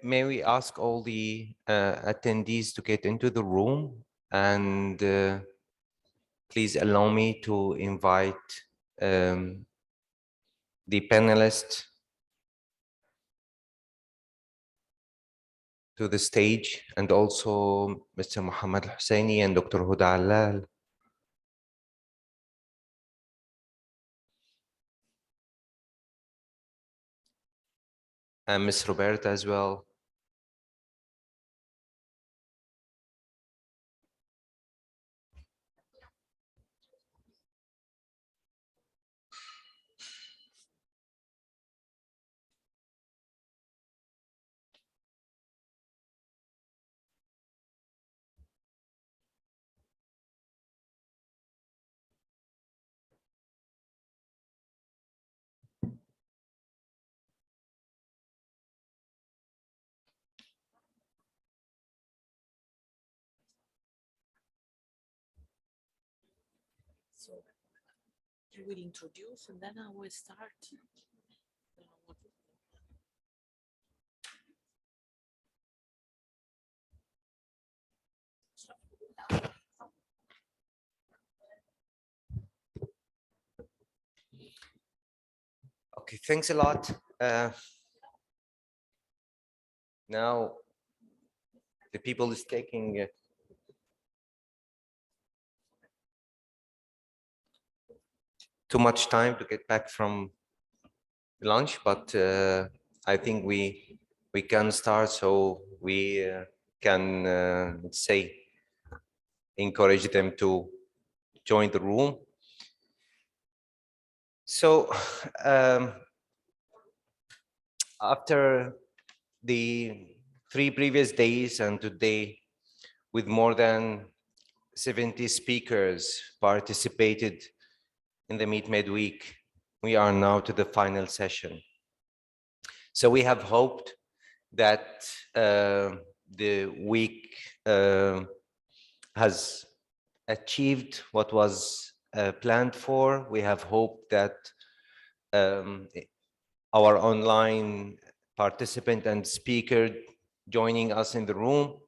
May we ask all the attendees to get into the room, and please allow me to invite the panelists to the stage, and also Mr. Mohammed Husseini and Dr. Huda Allal. And Ms. Roberta as well. So you will introduce and then I will start. Okay, thanks a lot. Now the people is taking too much time to get back from lunch, but I think we can start, so we can let's say encourage them to join the room. So after the 3 previous days and today, with more than 70 speakers participated in the MeetMED week, we are now to the final session. So we have hoped that the week has achieved what was planned for. We have hoped that our online participant and speaker joining us in the room,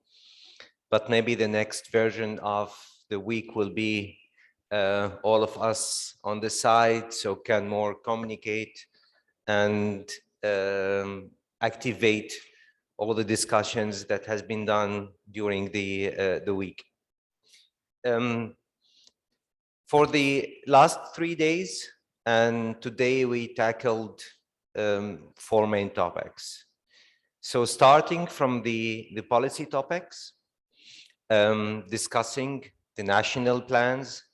but maybe the next version of the week will be all of us on the side, so can more communicate and activate all the discussions that has been done during the week. For the last 3 days and today, we tackled 4 main topics. So starting from the policy topics, discussing the national plans,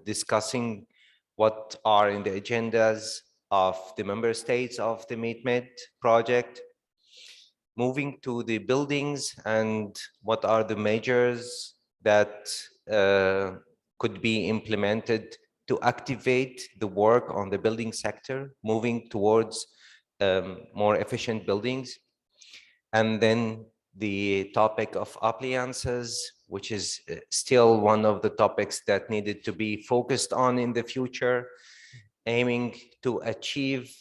discussing what are in the agendas of the member states of the MeetMED project, moving to the buildings and what are the measures that could be implemented to activate the work on the building sector, moving towards more efficient buildings. And then the topic of appliances, which is still one of the topics that needed to be focused on in the future, aiming to achieve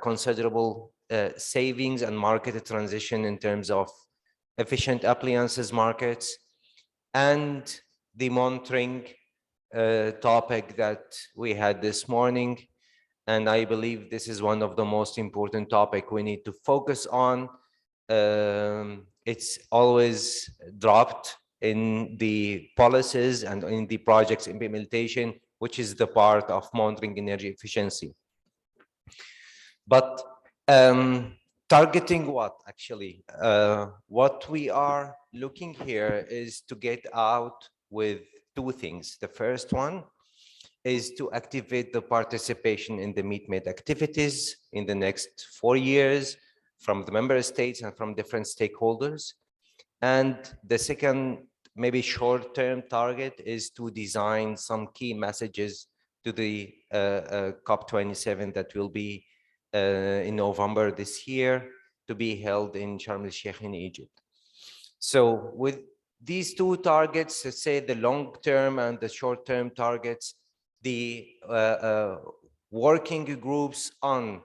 considerable savings and market transition in terms of efficient appliances markets, and the monitoring topic that we had this morning. And I believe this is one of the most important topics we need to focus on. It's always dropped in the policies and in the project's implementation, which is the part of monitoring energy efficiency. But targeting what actually? What we are looking here is to get out with 2 things. The first one is to activate the participation in the MeetMED activities in the next 4 years from the member states and from different stakeholders. And the second, maybe short-term target is to design some key messages to the COP27 that will be in November this year, to be held in Sharm el-Sheikh in Egypt. So with these 2 targets, let's say the long-term and the short-term targets, the working groups on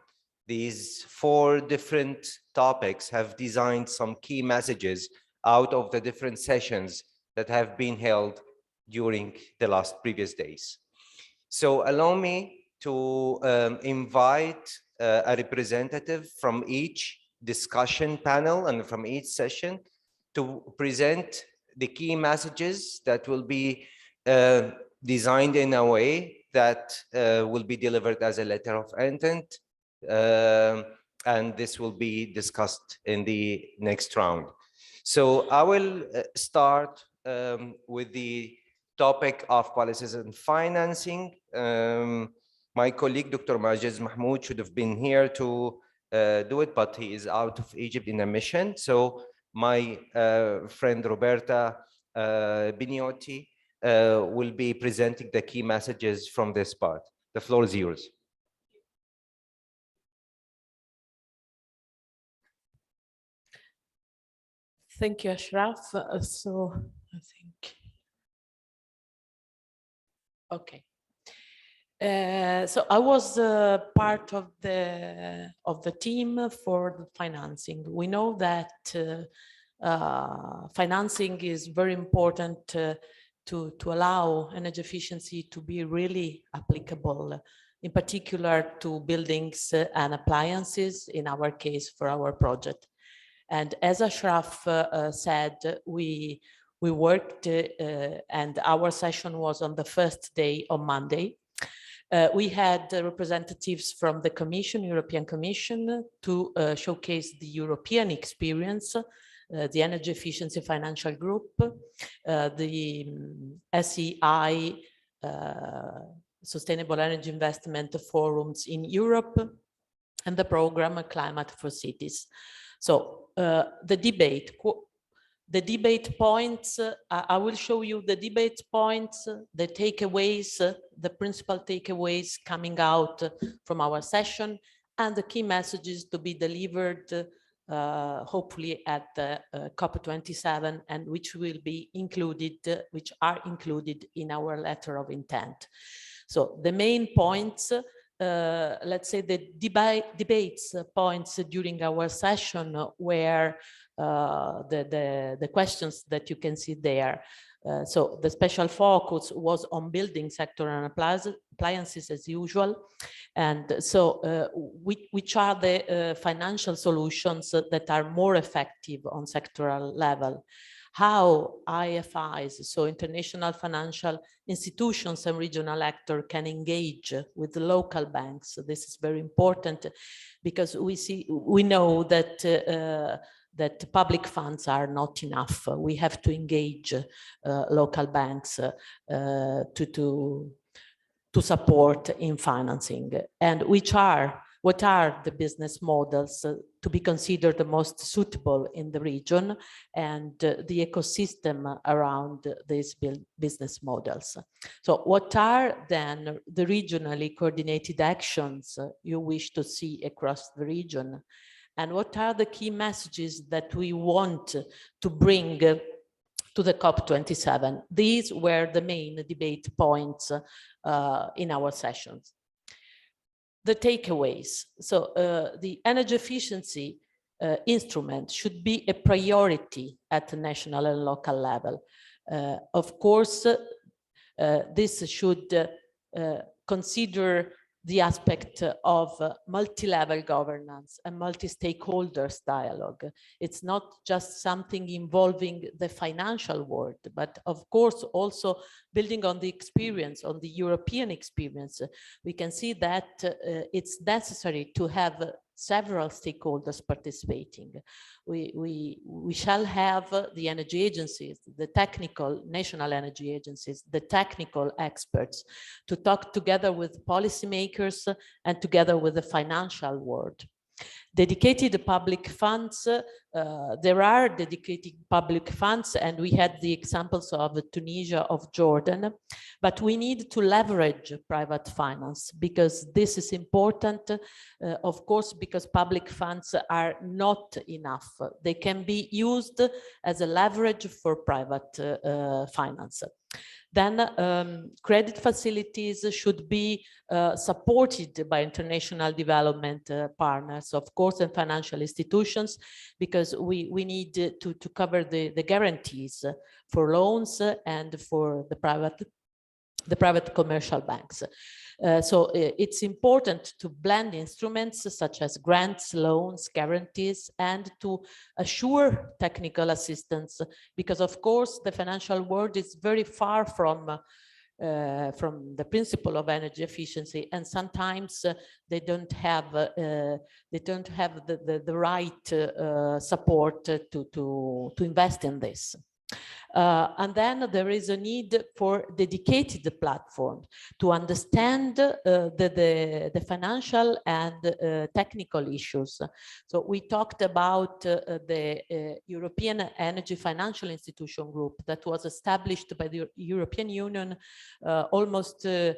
these 4 different topics have designed some key messages out of the different sessions that have been held during the previous days. So allow me to invite a representative from each discussion panel and from each session to present the key messages that will be designed in a way that will be delivered as a letter of intent, and this will be discussed in the next round. So I will start with the topic of policies and financing. My colleague, Dr. Majid Mahmoud, should have been here to do it, but he is out of Egypt in a mission. So my friend Roberta Biniotti will be presenting the key messages from this part. The floor is yours. Thank you, Ashraf. So I think, okay. So I was part of the team for the financing. We know that financing is very important to allow energy efficiency to be really applicable, in particular to buildings and appliances, in our case for our project. And as Ashraf said, we worked and our session was on the first day on Monday. We had representatives from the Commission, European Commission, to showcase the European experience, the Energy Efficiency Financial Group, the SEI, Sustainable Energy Investment Forums in Europe, and the program Climate for Cities. So the debate points, I will show you the debate points, the takeaways, the principal takeaways coming out from our session, and the key messages to be delivered hopefully at the COP27, and which will be included, which are included in our letter of intent. So the main points, let's say the debates points during our session were the questions that you can see there. So the special focus was on building sector and appliances as usual. And so which are the financial solutions that are more effective on sectoral level? How IFIs, so international financial institutions and regional actors, can engage with the local banks. This is very important because we know that that public funds are not enough. We have to engage local banks to support in financing, and what are the business models to be considered the most suitable in the region, and the ecosystem around these business models. So what are then the regionally coordinated actions you wish to see across the region? And what are the key messages that we want to bring to the COP27? These were the main debate points in our sessions. The takeaways. So the energy efficiency instrument should be a priority at the national and local level. Of course, this should consider the aspect of multi-level governance and multi-stakeholders dialogue. It's not just something involving the financial world, but of course also building on the experience, on the European experience. We can see that it's necessary to have several stakeholders participating. We shall have the energy agencies, the technical national energy agencies, the technical experts to talk together with policymakers and together with the financial world. Dedicated public funds, there are dedicated public funds, and we had the examples of Tunisia, of Jordan, but we need to leverage private finance because this is important, of course, because public funds are not enough. They can be used as a leverage for private finance. Then credit facilities should be supported by international development partners, of course, and financial institutions, because we need to cover the guarantees for loans and for the private commercial banks. So it's important to blend instruments such as grants, loans, guarantees, and to assure technical assistance, because of course the financial world is very far from the principle of energy efficiency, and sometimes they don't have the right support to invest in this. And then there is a need for dedicated platform to understand the financial and technical issues. So we talked about the European Energy Financial Institution Group that was established by the European Union almost 10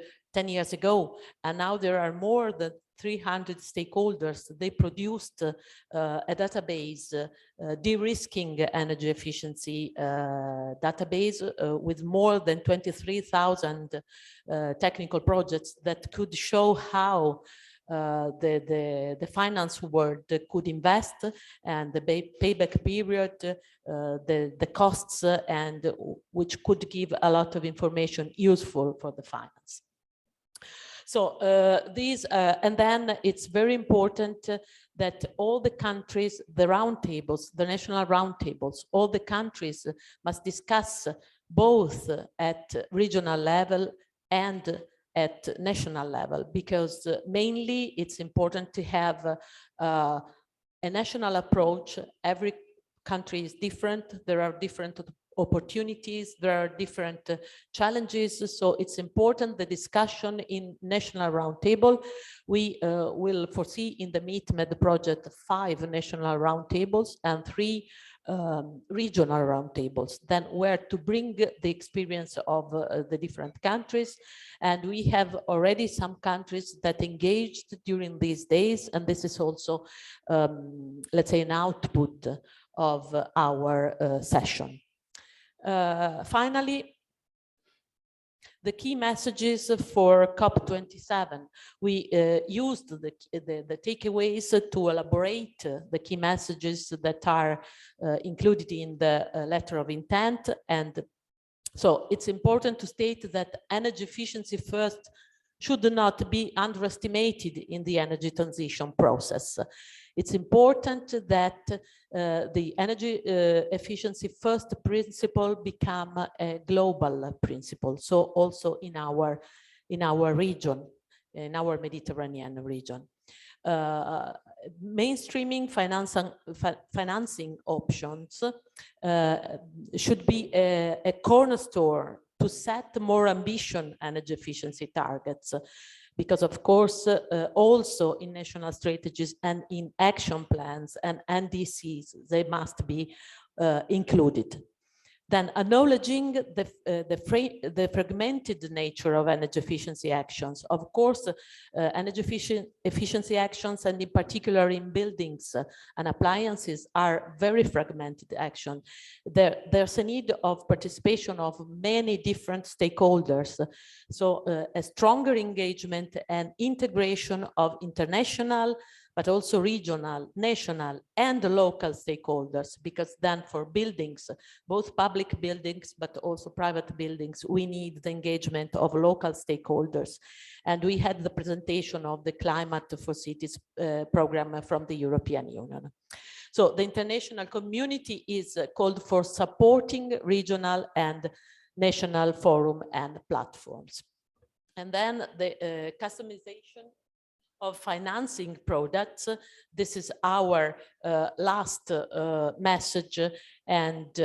years ago, and now there are more than 300 stakeholders. They produced a database, de-risking energy efficiency database with more than 23,000 technical projects that could show how the finance world could invest, and the payback period, the costs, and which could give a lot of information useful for the finance. So and then it's very important that all the countries, the roundtables, the national roundtables, all the countries must discuss both at regional level and at national level, because mainly it's important to have a national approach. Every country is different. There are different opportunities, there are different challenges, so it's important the discussion in national roundtable. We will foresee in the MeetMED project 5 national roundtables and 3 regional roundtables, then where to bring the experience of the different countries. And we have already some countries that engaged during these days, and this is also let's say an output of our session. Finally, the key messages for COP27. We used the takeaways to elaborate the key messages that are included in the letter of intent. And so it's important to state that energy efficiency first should not be underestimated in the energy transition process. It's important that the energy efficiency first principle become a global principle. So also in our region, in our Mediterranean region. Mainstreaming financing options should be a cornerstone to set more ambitious energy efficiency targets, because of course also in national strategies and in action plans and NDCs they must be included. Then acknowledging the fragmented nature of energy efficiency actions. Of course, energy efficiency actions, and in particular in buildings and appliances, are very fragmented action. There's a need of participation of many different stakeholders. So a stronger engagement and integration of international, but also regional, national, and local stakeholders, because then for buildings, both public buildings, but also private buildings, we need the engagement of local stakeholders. And we had the presentation of the Climate for Cities program from the European Union. So the international community is called for supporting regional and national forum and platforms. And then the customization of financing products. This is our last message, and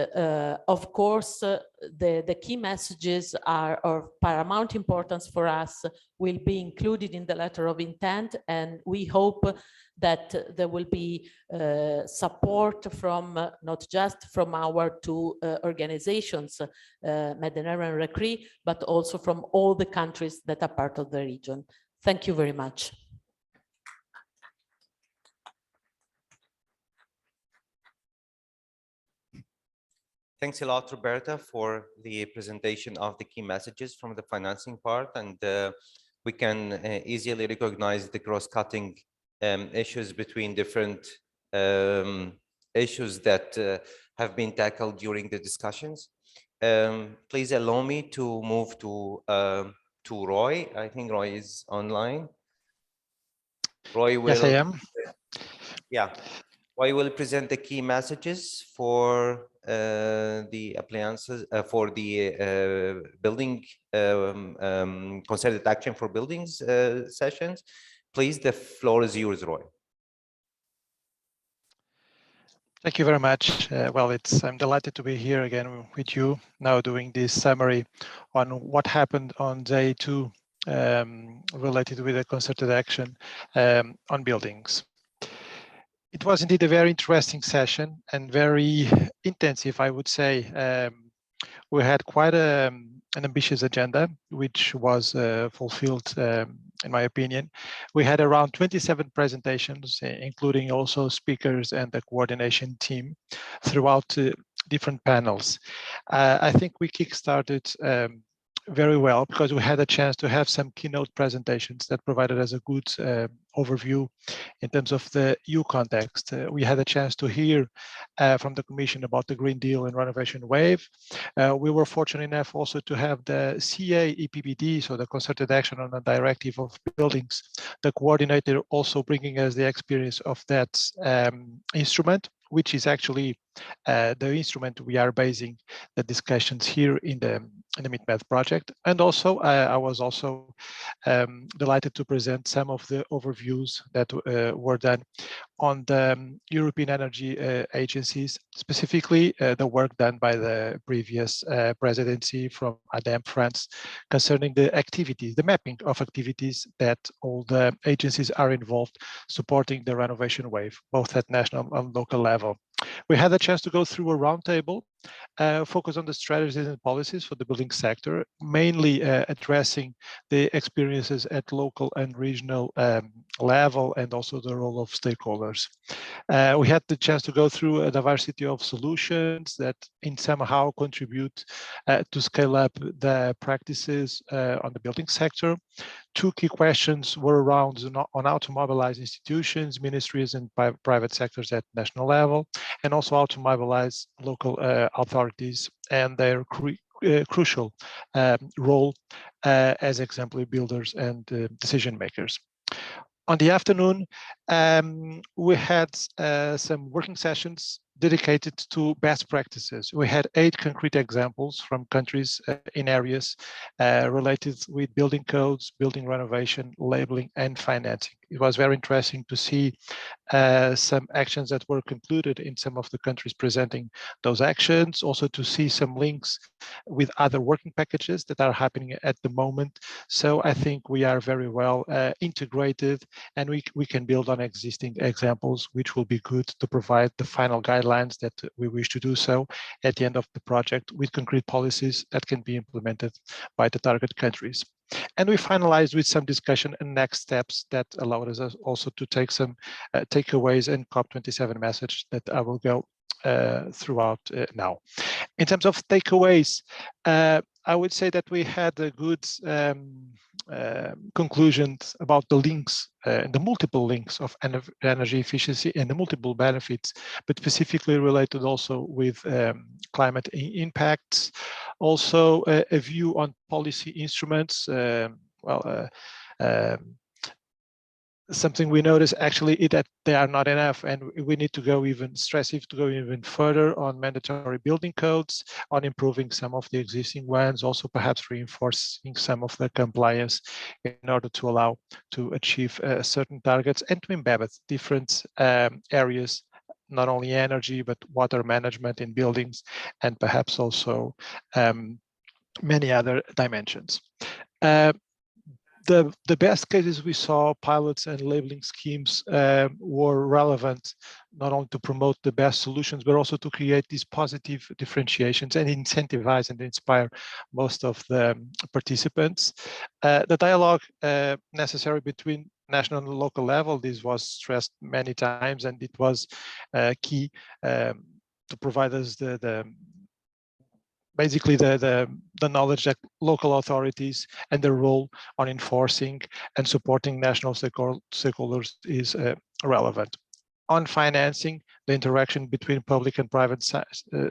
of course the key messages are of paramount importance for us, will be included in the letter of intent, and we hope that there will be support from not just from our 2 organizations, Mediterranean RECRE, but also from all the countries that are part of the region. Thank you very much. Thanks a lot, Roberta, for the presentation of the key messages from the financing part. And we can easily recognize the cross-cutting issues between different issues that have been tackled during the discussions. Please allow me to move to Roy. I think Roy is online. Roy will. Yes, I am. Yeah. Roy will present the key messages for the appliances for the building concerted action for buildings sessions. Please, the floor is yours, Roy. Thank you very much. I'm delighted to be here again with you now doing this summary on what happened on day 2 related with the concerted action on buildings. It was indeed a very interesting session and very intensive, I would say. We had quite an ambitious agenda, which was fulfilled, in my opinion. We had around 27 presentations, including also speakers and the coordination team throughout different panels. I think we kickstarted very well because we had a chance to have some keynote presentations that provided us a good overview in terms of the EU context. We had a chance to hear from the Commission about the Green Deal and renovation wave. We were fortunate enough also to have the CA EPBD, so the concerted action on the directive of buildings, the coordinator also bringing us the experience of that instrument, which is actually the instrument we are basing the discussions here in the MeetMED project. And also, I was also delighted to present some of the overviews that were done on the European energy agencies, specifically the work done by the previous presidency from ADEME France concerning the activities, the mapping of activities that all the agencies are involved supporting the renovation wave, both at national and local level. We had a chance to go through a roundtable, focus on the strategies and policies for the building sector, mainly addressing the experiences at local and regional level and also the role of stakeholders. We had the chance to go through a diversity of solutions that in somehow contribute to scale up the practices on the building sector. Two key questions were around on how to mobilize institutions, ministries, and private sectors at national level, and also how to mobilize local authorities and their crucial role as exemplary builders and decision makers. On the afternoon, we had some working sessions dedicated to best practices. We had 8 concrete examples from countries in areas related with building codes, building renovation, labeling, and financing. It was very interesting to see some actions that were concluded in some of the countries presenting those actions, also to see some links with other working packages that are happening at the moment. So I think we are very well integrated, and we can build on existing examples, which will be good to provide the final guidelines that we wish to do so at the end of the project with concrete policies that can be implemented by the target countries. And we finalized with some discussion and next steps that allowed us also to take some takeaways and COP27 message that I will go throughout now. In terms of takeaways, I would say that we had a good conclusions about the links, the multiple links of energy efficiency and the multiple benefits, but specifically related also with climate impacts. Also a view on policy instruments. Something we notice actually is that they are not enough, and we need to go even further on mandatory building codes, on improving some of the existing ones, also perhaps reinforcing some of the compliance in order to allow to achieve certain targets and to embed different areas, not only energy, but water management in buildings, and perhaps also many other dimensions. The best cases we saw, pilots and labeling schemes were relevant not only to promote the best solutions, but also to create these positive differentiations and incentivize and inspire most of the participants. The dialogue necessary between national and local level, this was stressed many times, and it was key to provide us the basically the knowledge that local authorities and their role on enforcing and supporting national stakeholders is relevant. On financing, the interaction between public and private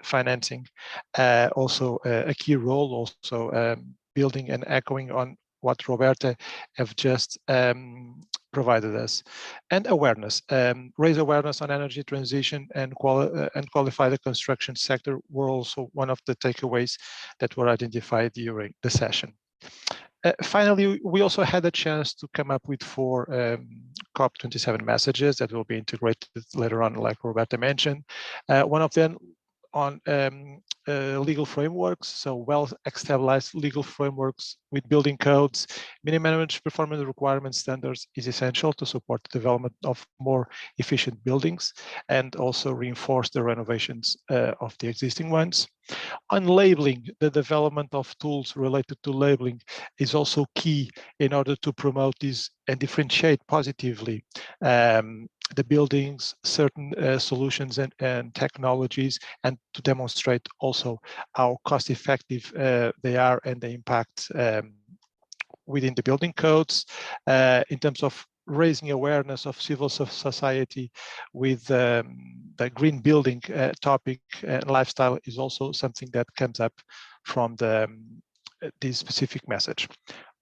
financing, also a key role, also building and echoing on what Roberta have just provided us. And awareness, raise awareness on energy transition and qualify the construction sector were also one of the takeaways that were identified during the session. Finally, we also had a chance to come up with 4 COP27 messages that will be integrated later on, like Roberta mentioned. One of them on legal frameworks, so well-established legal frameworks with building codes, minimum energy performance requirement standards is essential to support the development of more efficient buildings and also reinforce the renovations of the existing ones. On labeling, the development of tools related to labeling is also key in order to promote these and differentiate positively the buildings, certain solutions and technologies, and to demonstrate also how cost effective they are and the impact within the building codes. In terms of raising awareness of civil society with the green building topic and lifestyle is also something that comes up from this specific message.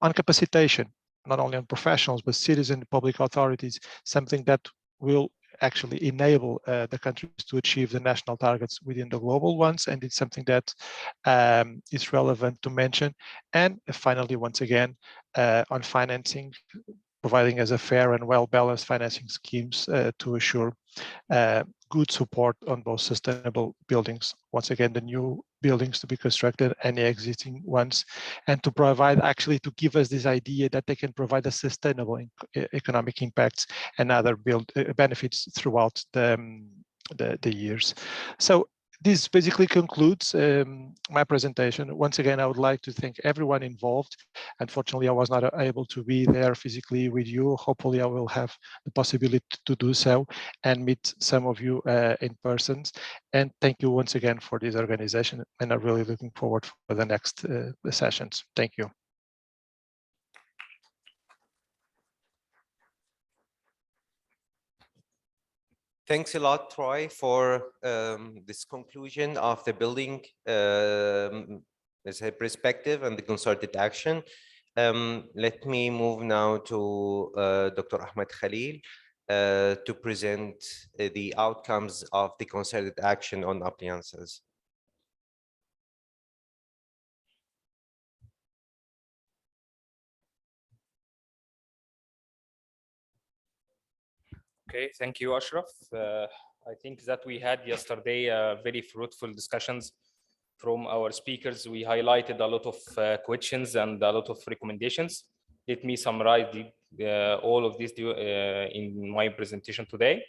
On capacitation, not only on professionals, but citizen public authorities, something that will actually enable the countries to achieve the national targets within the global ones, and it's something that is relevant to mention. And finally, once again, on financing, providing us a fair and well-balanced financing schemes to assure good support on both sustainable buildings, once again, the new buildings to be constructed and the existing ones, and to provide, actually to give us this idea that they can provide a sustainable economic impacts and other benefits throughout the years. So this basically concludes my presentation. Once again, I would like to thank everyone involved. Unfortunately, I was not able to be there physically with you. Hopefully, I will have the possibility to do so and meet some of you in person. And thank you once again for this organization. And I'm really looking forward for the next sessions. Thank you. Thanks a lot, Troy, for this conclusion of the building as a perspective and the concerted action. Let me move now to Dr. Ahmed Khalil to present the outcomes of the concerted action on appliances. Okay, thank you, Ashraf. I think that we had yesterday very fruitful discussions from our speakers. We highlighted a lot of questions and a lot of recommendations. Let me summarize all of this in my presentation today.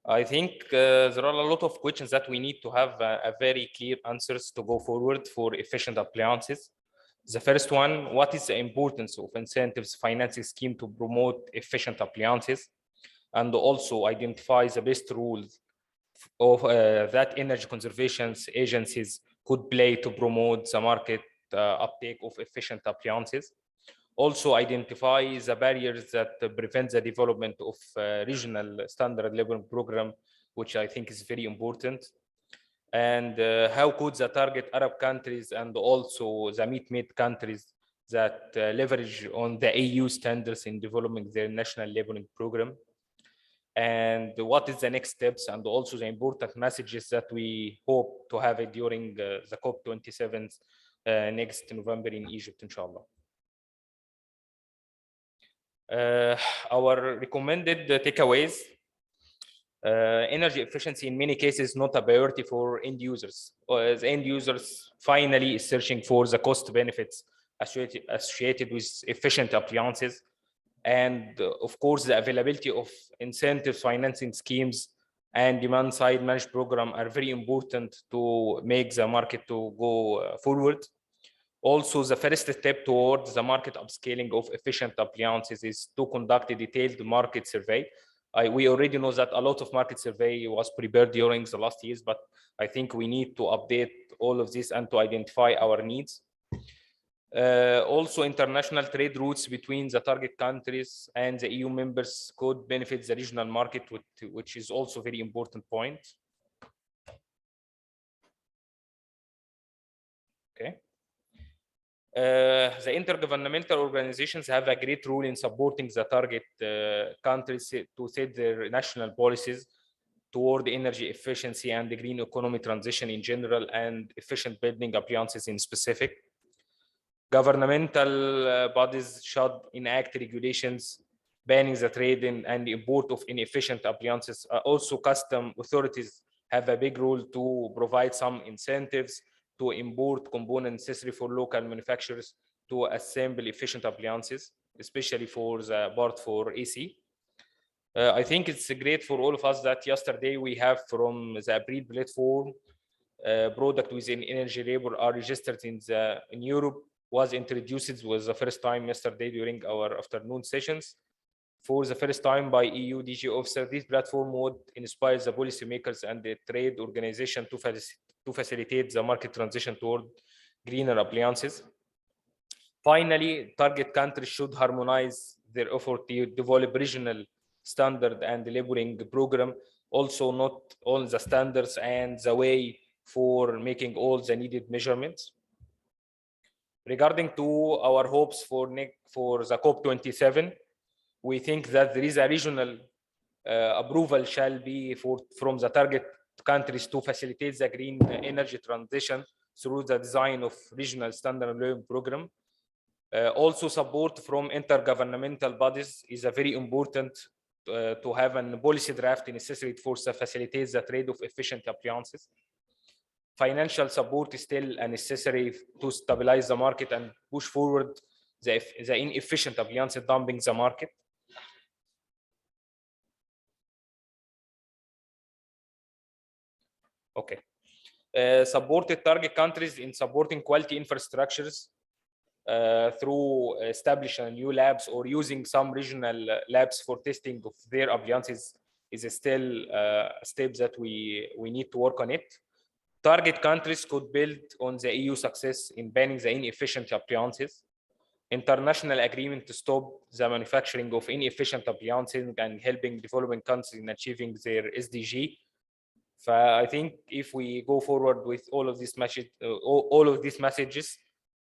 I think there are a lot of questions that we need to have a very clear answers to go forward for efficient appliances. The first one, what is the importance of incentives financing scheme to promote efficient appliances? And also identify the best rules of that energy conservation agencies could play to promote the market uptake of efficient appliances. Also identify the barriers that prevent the development of regional standard level program, which I think is very important. And how could the target Arab countries and also the MeetMED countries that leverage on the EU standards in developing their national labeling program? And what is the next steps, and also the important messages that we hope to have it during the COP27 next November in Egypt, inshallah. Our recommended takeaways. Energy efficiency in many cases is not a priority for end users. As end users finally is searching for the cost benefits associated with efficient appliances. And of course, the availability of incentive financing schemes and demand side managed program are very important to make the market to go forward. Also, the first step towards the market upscaling of efficient appliances is to conduct a detailed market survey. We already know that a lot of market survey was prepared during the last years, but I think we need to update all of this and to identify our needs. Also, international trade routes between the target countries and the EU members could benefit the regional market, which is also a very important point. Okay. The intergovernmental organizations have a great role in supporting the target countries to set their national policies toward energy efficiency and the green economy transition in general and efficient building appliances in specific. Governmental bodies should enact regulations banning the trade in and import of inefficient appliances. Also, custom authorities have a big role to provide some incentives to import components necessary for local manufacturers to assemble efficient appliances, especially for the part for AC. I think it's great for all of us that yesterday we have from the breed platform product within energy labor are registered in Europe was introduced was the first time yesterday during our afternoon sessions. For the first time by EU DG officer, this platform would inspire the policymakers and the trade organization to facilitate the market transition toward greener appliances. Finally, target countries should harmonize their effort to develop regional standard and labeling program, also not all the standards and the way for making all the needed measurements. Regarding to our hopes for the COP27, we think that there is a regional approval shall be from the target countries to facilitate the green energy transition through the design of regional standard learning program. Also, support from intergovernmental bodies is a very important to have a policy draft necessary for facilitate the trade of efficient appliances. Financial support is still necessary to stabilize the market and push forward the inefficient appliances dumping the market. Okay. Supported target countries in supporting quality infrastructures through establishing new labs or using some regional labs for testing of their appliances is still a step that we need to work on it. Target countries could build on the EU success in banning the inefficient appliances. International agreement to stop the manufacturing of inefficient appliances and helping developing countries in achieving their SDG. So I think if we go forward with all of these messages,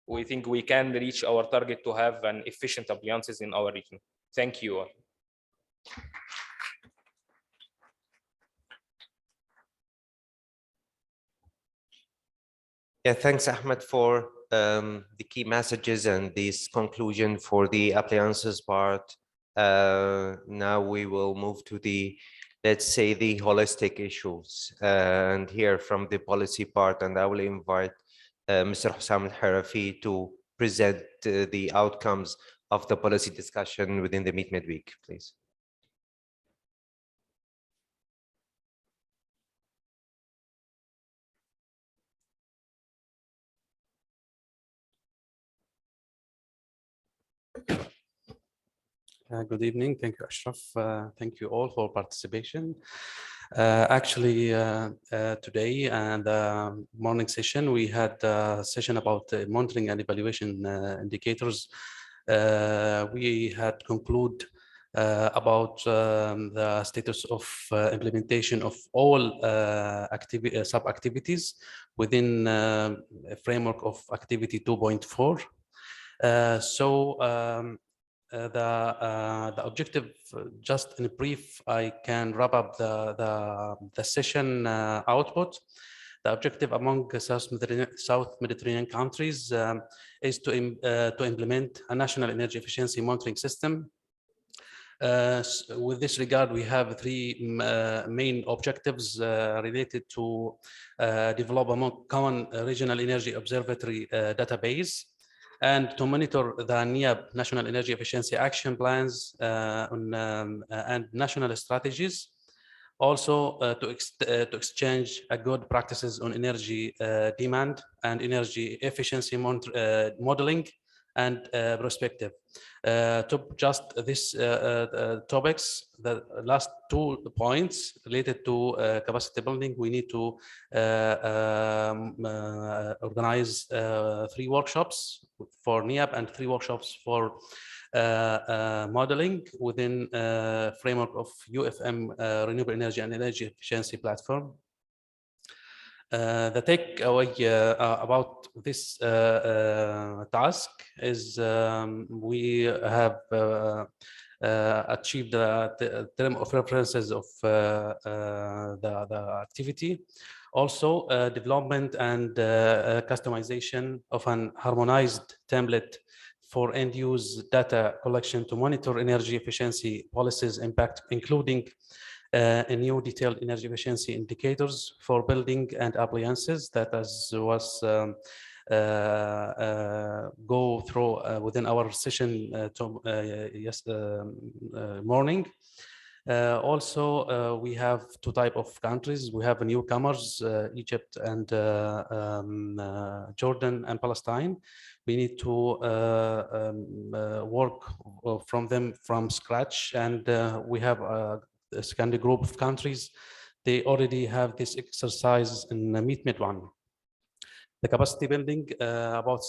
we think we can reach our target to have an efficient appliances in our region. Thank you. Yeah, thanks, Ahmed, for the key messages and this conclusion for the appliances part. Now we will move to the, let's say, the holistic issues and hear from the policy part. And I will invite Mr. Hussam Al-Harafi to present the outcomes of the policy discussion within the MeetMED week, please. Good evening. Thank you, Ashraf. Thank you all for participation. Actually, today and the morning session, we had a session about monitoring and evaluation indicators. We had concluded about the status of implementation of all sub-activities within a framework of activity 2.4. The objective, just in brief, I can wrap up the session output. The objective among South Mediterranean countries is to implement a national energy efficiency monitoring system. With this regard, we have three main objectives related to develop a common regional energy observatory database, and to monitor the NEAB National Energy Efficiency Action Plans and national strategies. Also, to exchange good practices on energy demand and energy efficiency modeling and perspective. To just this topics, the last 2 points related to capacity building, we need to organize 3 workshops for NEAP and 3 workshops for modeling within framework of UFM renewable energy and energy efficiency platform. The takeaway about this task is we have achieved the term of references of the activity. Also, development and customization of an harmonized template for end-use data collection to monitor energy efficiency policies impact, including a new detailed energy efficiency indicators for building and appliances that was go through within our session morning. Also, we have 2 types of countries. We have newcomers, Egypt and Jordan and Palestine. We need to work from them from scratch, and we have a second group of countries. They already have this exercise in MeetMED 1. The capacity building about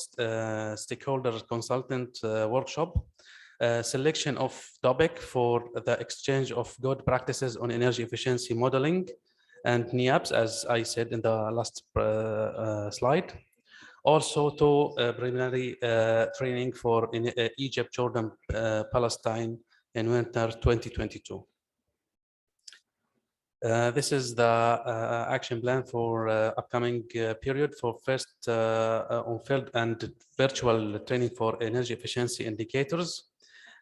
stakeholder consultant workshop. Selection of topic for the exchange of good practices on energy efficiency modeling and NEAPs, as I said in the last slide. Also to preliminary training for Egypt, Jordan, Palestine in winter 2022. This is the action plan for upcoming period for first on-field and virtual training for energy efficiency indicators.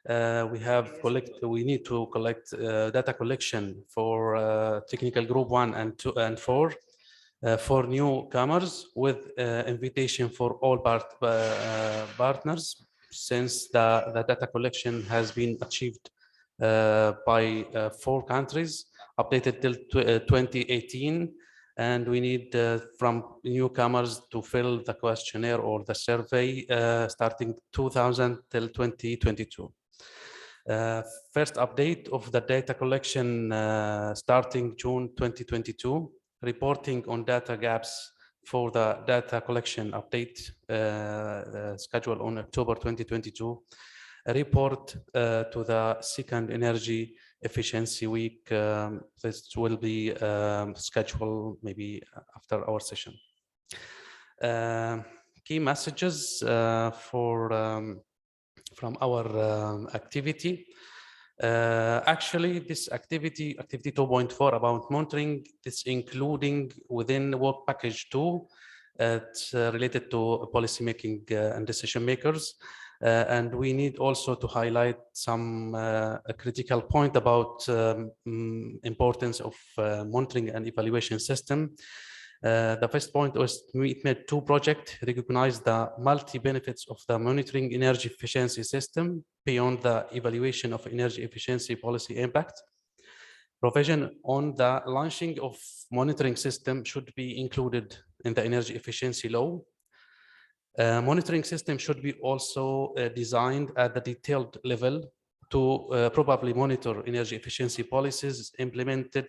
We need to collect data collection for technical group 1 and 2 and 4 for newcomers, with invitation for all partners, since the data collection has been achieved by 4 countries, updated till 2018. And we need from newcomers to fill the questionnaire or the survey starting 2000 till 2022. First update of the data collection starting June 2022, reporting on data gaps for the data collection update scheduled on October 2022, a report to the second energy efficiency week. This will be scheduled maybe after our session. Key messages from our activity. Actually, this activity 2.4 about monitoring, it's including within work package 2. It's related to policy making and decision makers. And we need also to highlight some critical point about importance of monitoring and evaluation system. The first point was MeetMED 2 project recognized the multi-benefits of the monitoring energy efficiency system beyond the evaluation of energy efficiency policy impact. Provision on the launching of monitoring system should be included in the energy efficiency law. Monitoring system should be also designed at the detailed level to probably monitor energy efficiency policies implemented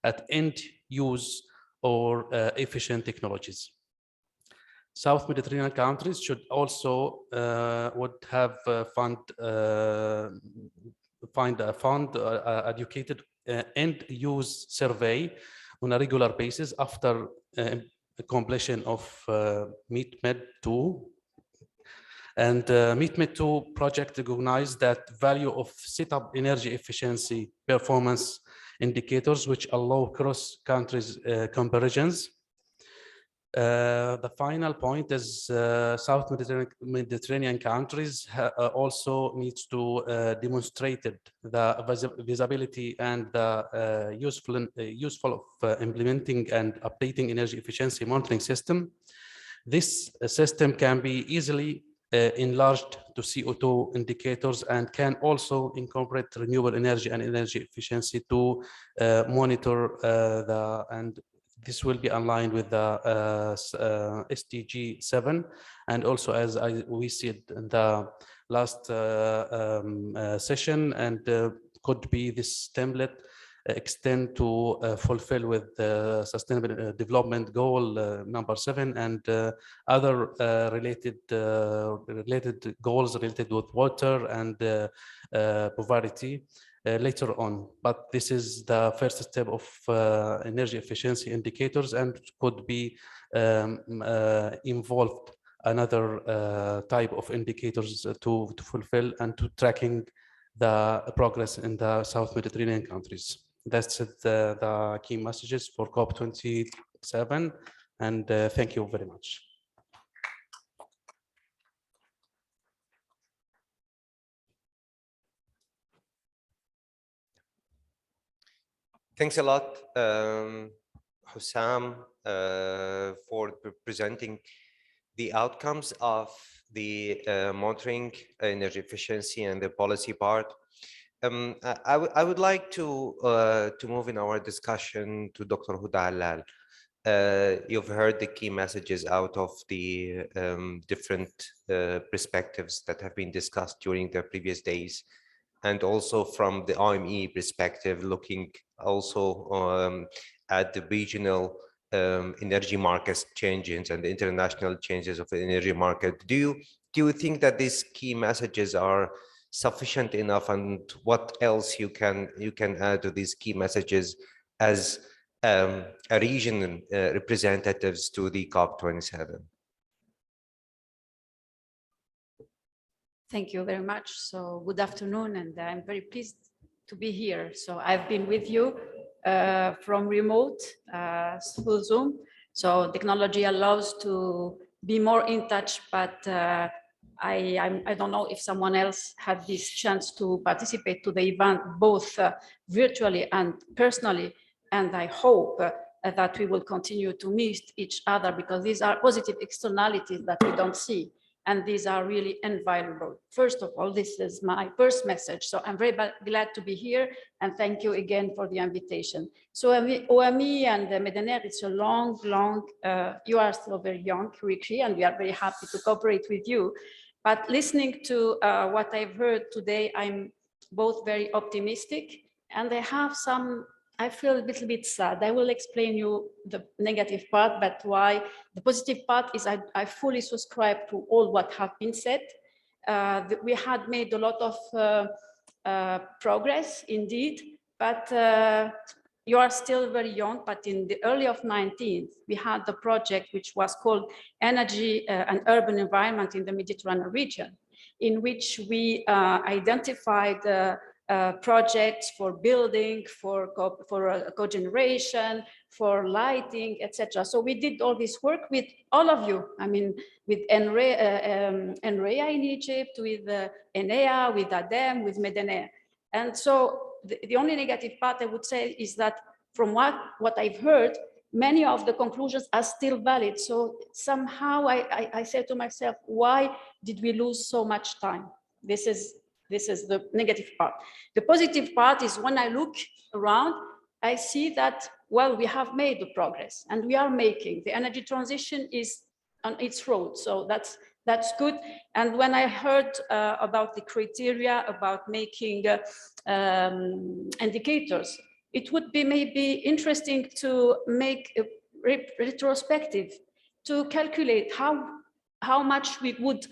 at end use or efficient technologies. South Mediterranean countries should also would have find a fund educated end use survey on a regular basis after completion of MeetMED 2. And MeetMED 2 project recognized that value of setup energy efficiency performance indicators which allow cross countries comparisons. The final point is South Mediterranean countries also needs to demonstrated the visibility and the useful of implementing and updating energy efficiency monitoring system. This system can be easily enlarged to CO2 indicators and can also incorporate renewable energy and energy efficiency to monitor and this will be aligned with the SDG 7, and also as we said in the last session, and could be this template extend to fulfill with the Sustainable Development Goal number 7 and other related goals related with water and poverty later on. But this is the first step of energy efficiency indicators, and could be involved another type of indicators to fulfill and to tracking the progress in the South Mediterranean countries. That's the key messages for COP27, and thank you very much. Thanks a lot, Hussam, for presenting the outcomes of the monitoring energy efficiency and the policy part. I would like to move in our discussion to Dr. Huda Allal. You've heard the key messages out of the different perspectives that have been discussed during the previous days, and also from the OME perspective, looking also at the regional energy markets changes and the international changes of the energy market. Do you think that these key messages are sufficient enough, and what else you can add to these key messages as a region representatives to the COP27? Thank you very much. So good afternoon, and I'm very pleased to be here. So I've been with you from remote through Zoom. So technology allows to be more in touch, but I don't know if someone else had this chance to participate to the event, both virtually and personally. And I hope that we will continue to meet each other, because these are positive externalities that we don't see. And these are really invaluable. First of all, this is my first message. So I'm very glad to be here, and thank you again for the invitation. So OME and Medener, it's a long, you are still very young, Rikri, and we are very happy to cooperate with you. But listening to what I've heard today, I'm both very optimistic, and I feel a little bit sad. I will explain you the negative part, but why. The positive part is I fully subscribe to all what have been said. We had made a lot of progress indeed, but you are still very young. But in the early of 19th, we had the project which was called Energy and Urban Environment in the Mediterranean region, in which we identified projects for building, for cogeneration, for lighting, etc. So we did all this work with all of you. I mean, with NREA in Egypt, with ENEA, with ADEM, with Medener. And so the only negative part I would say is that from what I've heard, many of the conclusions are still valid. So somehow I said to myself, why did we lose so much time? This is the negative part. The positive part is when I look around, I see that, well, we have made the progress, and we are making. The energy transition is on its road, so that's good. And when I heard about the criteria, about making indicators, it would be maybe interesting to make a retrospective, to calculate how much we would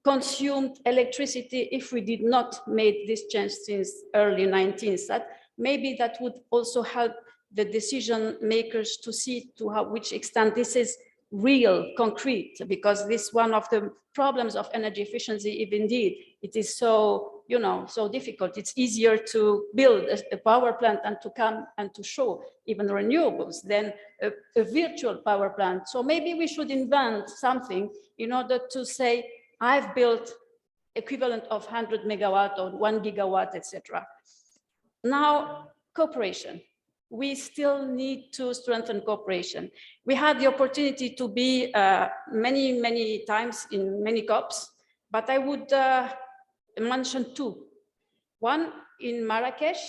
consumed electricity if we did not make this change since early 19th. That maybe that would also help the decision makers to see to which extent this is real, concrete, because this one of the problems of energy efficiency, if indeed it is so, so difficult. It's easier to build a power plant and to come and to show even renewables than a virtual power plant. So maybe we should invent something in order to say, I've built equivalent of 100 megawatt or 1 gigawatt, etc. Now, cooperation. We still need to strengthen cooperation. We had the opportunity to be many times in many COPs, but I would mention two. One in Marrakesh,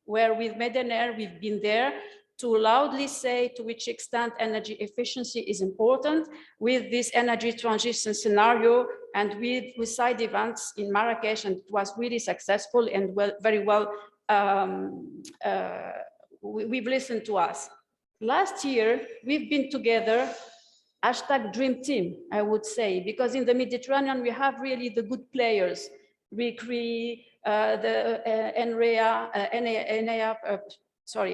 where with Medener, we've been there to loudly say to which extent energy efficiency is important with this energy transition scenario and with side events in Marrakesh, and it was really successful and very well, we've listened to us. Last year, we've been together, #Dream Team, I would say, because in the Mediterranean, we have really the good players, RICRI, the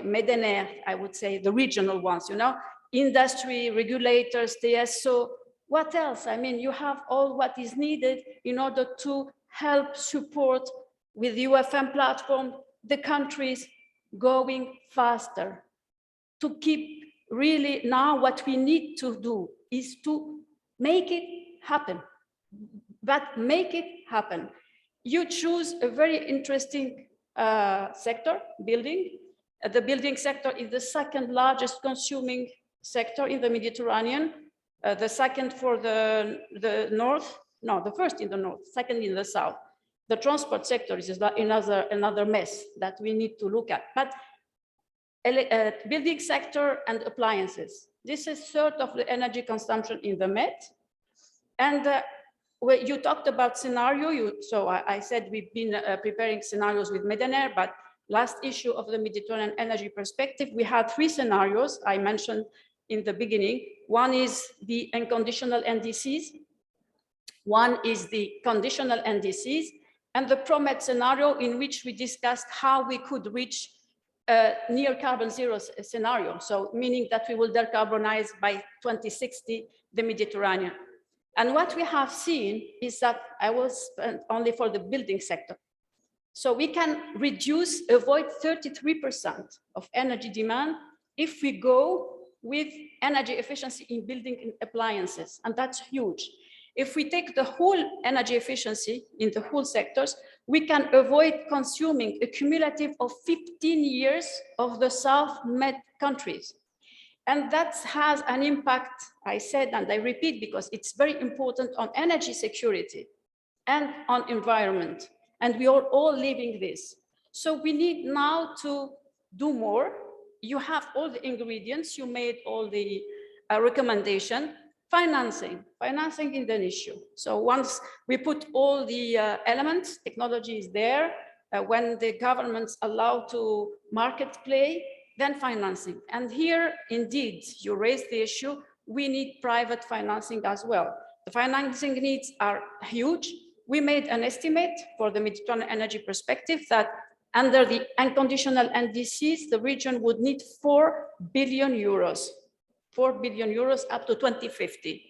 MEDENER, I would say, the regional ones, you know, industry, regulators, TSO, what else? I mean, you have all what is needed in order to help support with UFM platform, the countries going faster. To keep really now what we need to do is to make it happen, but make it happen. You choose a very interesting sector, building. The building sector is the second largest consuming sector in the Mediterranean, the second for the north, no, the first in the north, second in the south. The transport sector is another mess that we need to look at. But building sector and appliances. This is third of the energy consumption in the Med. And when you talked about scenario, so I said we've been preparing scenarios with Medener, but last issue of the Mediterranean energy perspective, we had 3 scenarios I mentioned in the beginning. One is the unconditional NDCs. One is the conditional NDCs, and the ProMed scenario in which we discussed how we could reach near carbon zero scenario. So meaning that we will decarbonize by 2060 the Mediterranean. And what we have seen is that I was only for the building sector. So we can avoid 33% of energy demand if we go with energy efficiency in building appliances, and that's huge. If we take the whole energy efficiency in the whole sectors, we can avoid consuming a cumulative of 15 years of the South Med countries. And that has an impact, I said, and I repeat, because it's very important on energy security and on environment. And we are all living this. So we need now to do more. You have all the ingredients, you made all the recommendation. Financing is an issue. So once we put all the elements, technology is there, when the governments allow to market play, then financing. And here, indeed, you raised the issue, we need private financing as well. The financing needs are huge. We made an estimate for the Mediterranean energy perspective that under the unconditional NDCs, the region would need 4 billion euros. 4 billion euros up to 2050.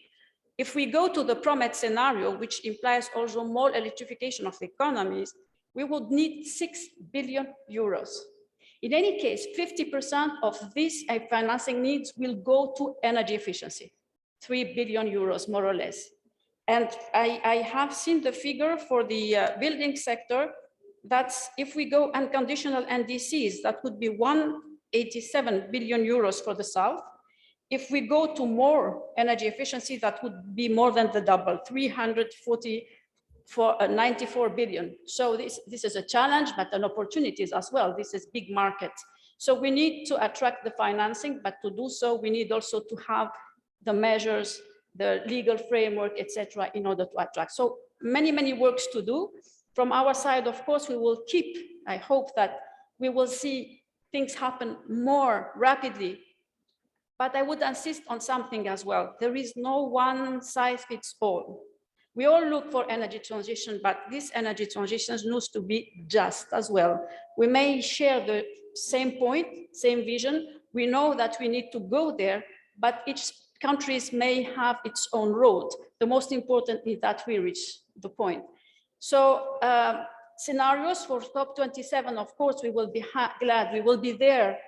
If we go to the ProMed scenario, which implies also more electrification of economies, we would need 6 billion euros. In any case, 50% of these financing needs will go to energy efficiency, 3 billion euros more or less. And I have seen the figure for the building sector. That's if we go unconditional NDCs, that would be 187 billion euros for the South. If we go to more energy efficiency, that would be more than the double, 94 billion. So this is a challenge, but an opportunity as well. This is big market. So we need to attract the financing, but to do so, we need also to have the measures, the legal framework, etc., in order to attract. So many works to do. From our side, of course, we will keep, I hope that we will see things happen more rapidly. But I would insist on something as well. There is no one size fits all. We all look for energy transition, but this energy transition needs to be just as well. We may share the same point, same vision. We know that we need to go there, but each country may have its own road. The most important is that we reach the point. So scenarios for COP27, of course, we will be glad, we will be there,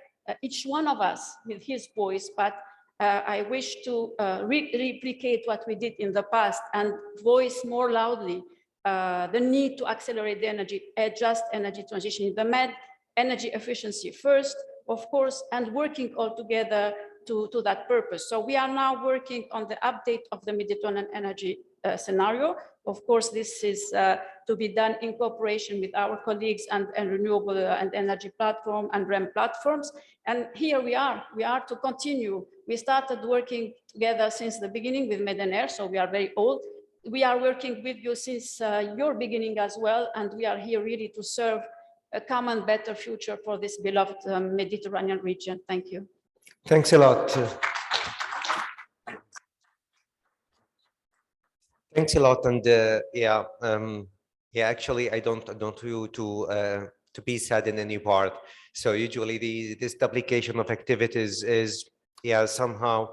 each one of us with his voice, but I wish to replicate what we did in the past and voice more loudly the need to accelerate the just energy transition in the Med, energy efficiency first, of course, and working all together to that purpose. So we are now working on the update of the Mediterranean energy scenario. Of course, this is to be done in cooperation with our colleagues and renewable and energy platform and REM platforms. And here we are to continue. We started working together since the beginning with Medener, so we are very old. We are working with you since your beginning as well, and we are here really to serve a common better future for this beloved Mediterranean region. Thank you. Thanks a lot. Thanks a lot, and yeah, actually, I don't want you to be sad in any part. So usually, this duplication of activities is somehow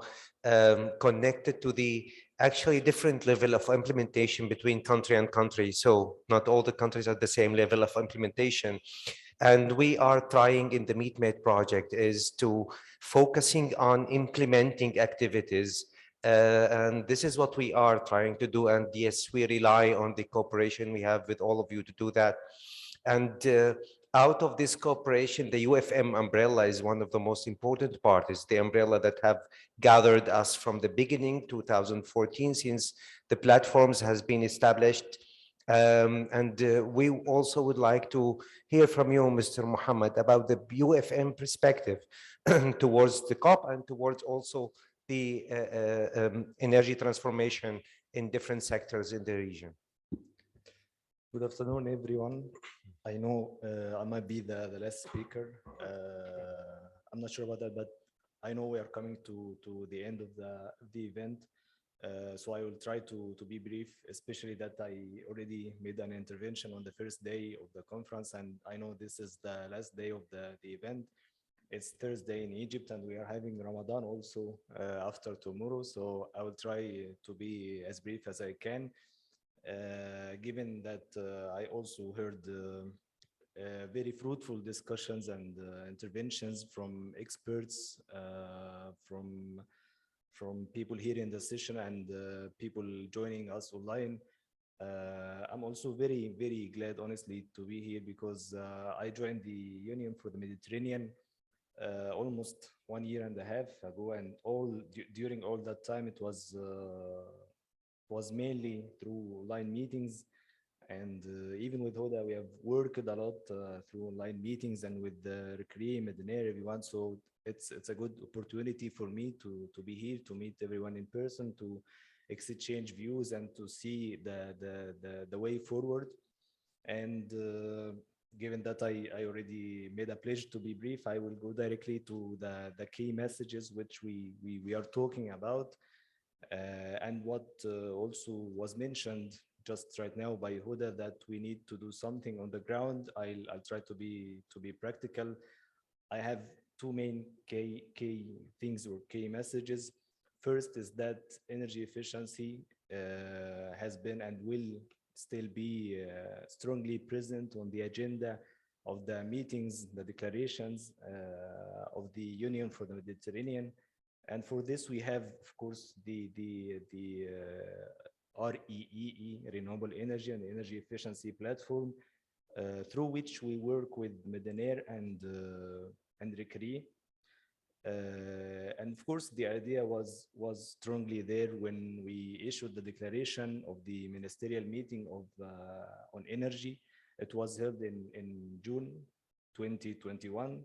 connected to the actually different level of implementation between country and country. So not all the countries are the same level of implementation. And we are trying in the MeetMED project is to focusing on implementing activities. And this is what we are trying to do. And yes, we rely on the cooperation we have with all of you to do that. And out of this cooperation, the UFM umbrella is one of the most important parts, the umbrella that have gathered us from the beginning, 2014, since the platforms has been established. And we also would like to hear from you, Mr. Muhammad, about the UFM perspective towards the COP and towards also the energy transformation in different sectors in the region. Good afternoon, everyone. I know I might be the last speaker. I'm not sure about that, but I know we are coming to the end of the event. So I will try to be brief, especially that I already made an intervention on the first day of the conference, and I know this is the last day of the event. It's Thursday in Egypt, and we are having Ramadan also after tomorrow. So I will try to be as brief as I can. Given that I also heard very fruitful discussions and interventions from experts, from people here in the session and people joining us online. I'm also very, very glad, honestly, to be here because I joined the Union for the Mediterranean almost 1.5 years ago, and during all that time it was mainly through online meetings, and even with Hoda we have worked a lot through online meetings and with Recre, Medener, everyone. So it's a good opportunity for me to be here, to meet everyone in person, to exchange views and to see the way forward. And given that I already made a pledge to be brief, I will go directly to the key messages which we are talking about. And what also was mentioned just right now by Huda, that we need to do something on the ground. I'll try to be practical. I have two main key things or key messages. First is that energy efficiency has been and will still be strongly present on the agenda of the meetings, the declarations of the Union for the Mediterranean. And for this, we have, of course, the REEE, Renewable Energy and Energy Efficiency Platform, through which we work with Medener and Recre. And of course, the idea was strongly there when we issued the declaration of the ministerial meeting on energy. It was held in June 2021,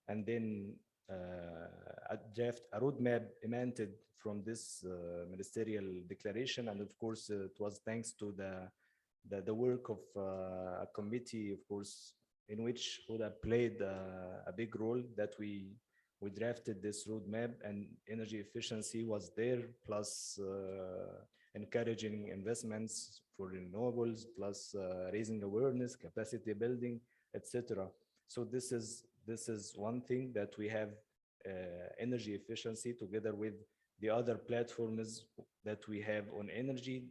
and then a roadmap emanated from this ministerial declaration. And of course, it was thanks to the work of a committee, of course, in which Huda played a big role, that we drafted this roadmap, and energy efficiency was there, plus encouraging investments for renewables, plus raising awareness, capacity building, etc. So this is one thing, that we have energy efficiency together with the other platforms that we have on energy,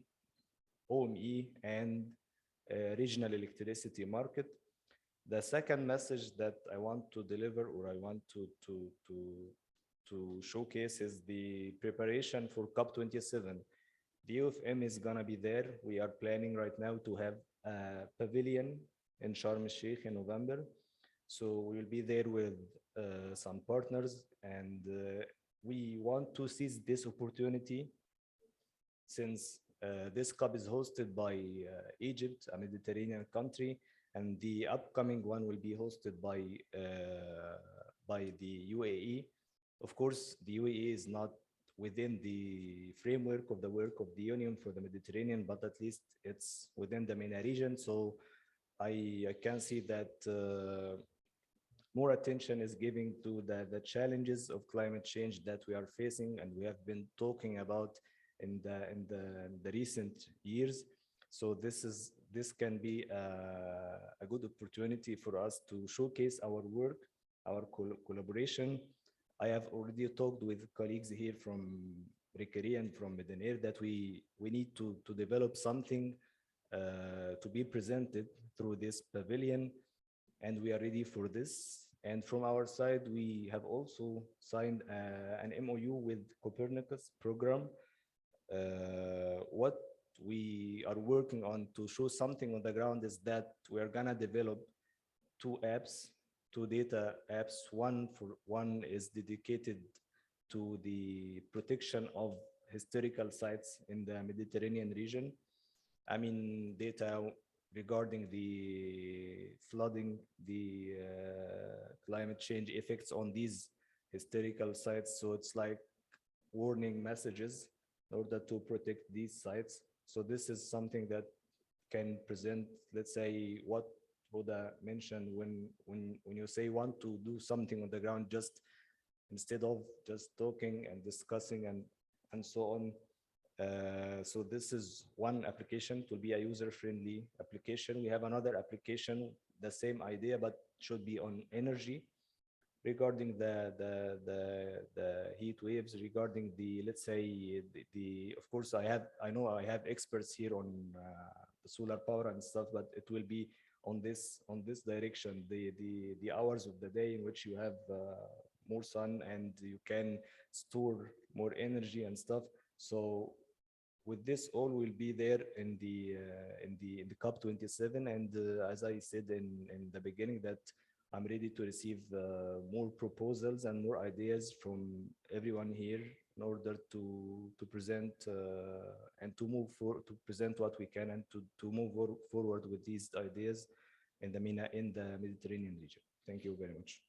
OME, and regional electricity market. The second message that I want to deliver, or I want to showcase, is the preparation for COP27. The UFM is gonna be there. We are planning right now to have a pavilion in Sharm el-Sheikh in November. So we will be there with some partners, and we want to seize this opportunity, since This COP is hosted by Egypt, a Mediterranean country, and the upcoming one will be hosted by the UAE. Of course, the UAE is not within the framework of the work of the Union for the Mediterranean, but at least it's within the MENA region. So I can see that more attention is given to the challenges of climate change that we are facing and we have been talking about in the recent years. So this can be a good opportunity for us to showcase our work, our collaboration. I have already talked with colleagues here from Rikeri and from Medener that we need to develop something to be presented through this pavilion, and we are ready for this. And from our side, we have also signed an MOU with Copernicus program. What we are working on to show something on the ground is that we are gonna develop two data apps. One is dedicated to the protection of historical sites in the Mediterranean region. I mean, data regarding the flooding, the climate change effects on these historical sites. So it's like warning messages in order to protect these sites. So this is something that can present, let's say, what Hoda mentioned when you say want to do something on the ground, just instead of just talking and discussing and so on. So this is one application. It will be a user-friendly application. We have another application, the same idea, but should be on energy, regarding the heat waves, regarding the, let's say, the of course I know I have experts here on the solar power and stuff, but it will be on this direction, the hours of the day in which you have more sun and you can store more energy and stuff. So with this all will be there in the COP27, and as I said in the beginning, that I'm ready to receive more proposals and more ideas from everyone here in order to present and to move forward, to present what we can and to move forward with these ideas in the MENA, in the Mediterranean region. Thank you very much.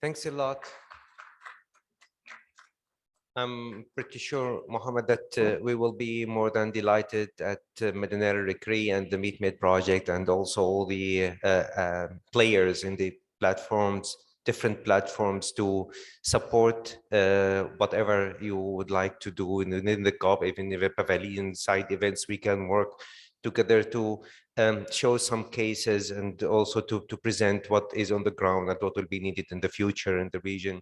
Thanks a lot. I'm pretty sure, Mohammed, that we will be more than delighted at Medener Rikri and the MeetMED project, and also all the players in the platforms, different platforms, to support whatever you would like to do in the COP, even if a pavilion side events, we can work together to show some cases and also to present what is on the ground and what will be needed in the future in the region.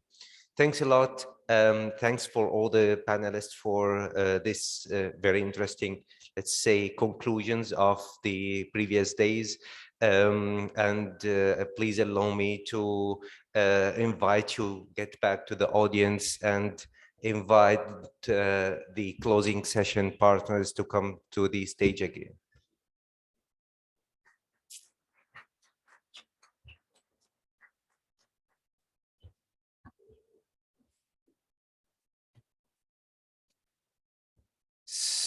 Thanks a lot. Thanks for all the panelists for this very interesting, let's say, conclusions of the previous days. Please allow me to invite you get back to the audience and invite the closing session partners to come to the stage again.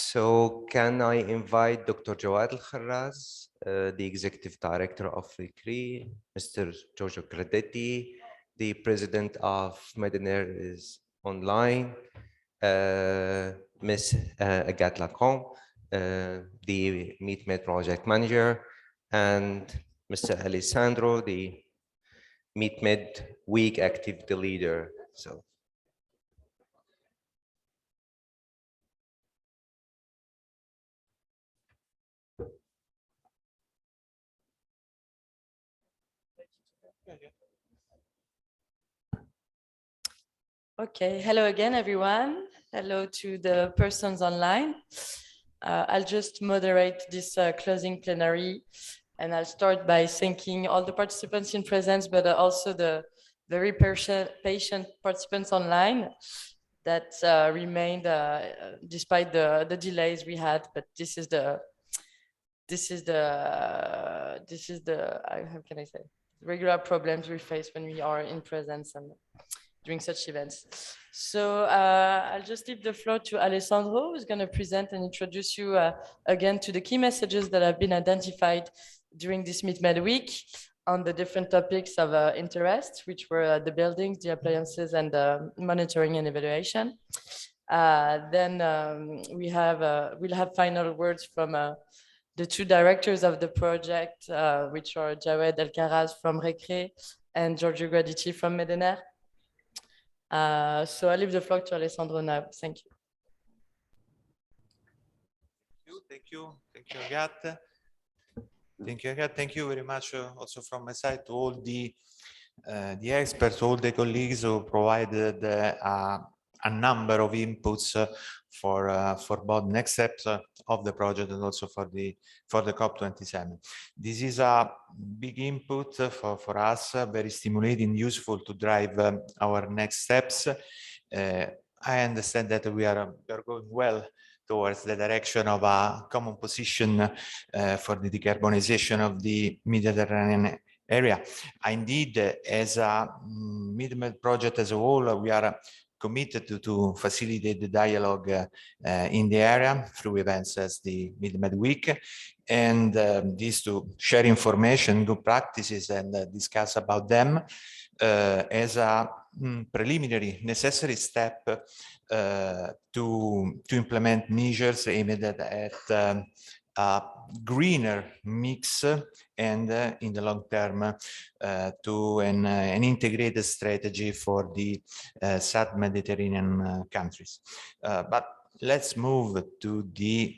So can I invite Dr. Jawad Al-Kharraz, the Executive Director of RICRI, Mr. Giorgio Credetti, the President of Medener is online, Ms. Agathe Lacombe, the MeetMED Project Manager, and Mr. Alessandro, the MeetMED Week Activity Leader. So. Okay, hello again, everyone. Hello to the persons online. I'll just moderate this closing plenary, and I'll start by thanking all the participants in presence, but also the very patient participants online that remained despite the delays we had. But this is the how can I say, regular problems we face when we are in presence and during such events. So I'll just leave the floor to Alessandro, who's going to present and introduce you again to the key messages that have been identified during this MeetMED week on the different topics of interest, which were the buildings, the appliances, and monitoring and evaluation. Then we'll have final words from the two directors of the project, which are Jawed Alcaraz from Recre and Giorgio Guadici from Medener. So I leave the floor to Alessandro now. Thank you. Thank you, Agathe. Thank you, Agathe. Thank you very much also from my side to all the experts, all the colleagues who provided a number of inputs for both next steps of the project and also for the COP27. This is a big input for us, very stimulating, useful to drive our next steps. I understand that we are going well towards the direction of a common position for the decarbonization of the Mediterranean area. Indeed, as a MeetMED project as a whole, we are committed to facilitate the dialogue in the area through events as the MeetMED Week, and this to share information, good practices, and discuss about them as a preliminary necessary step to implement measures aimed at a greener mix and in the long term to an integrated strategy for the South Mediterranean countries. But let's move to the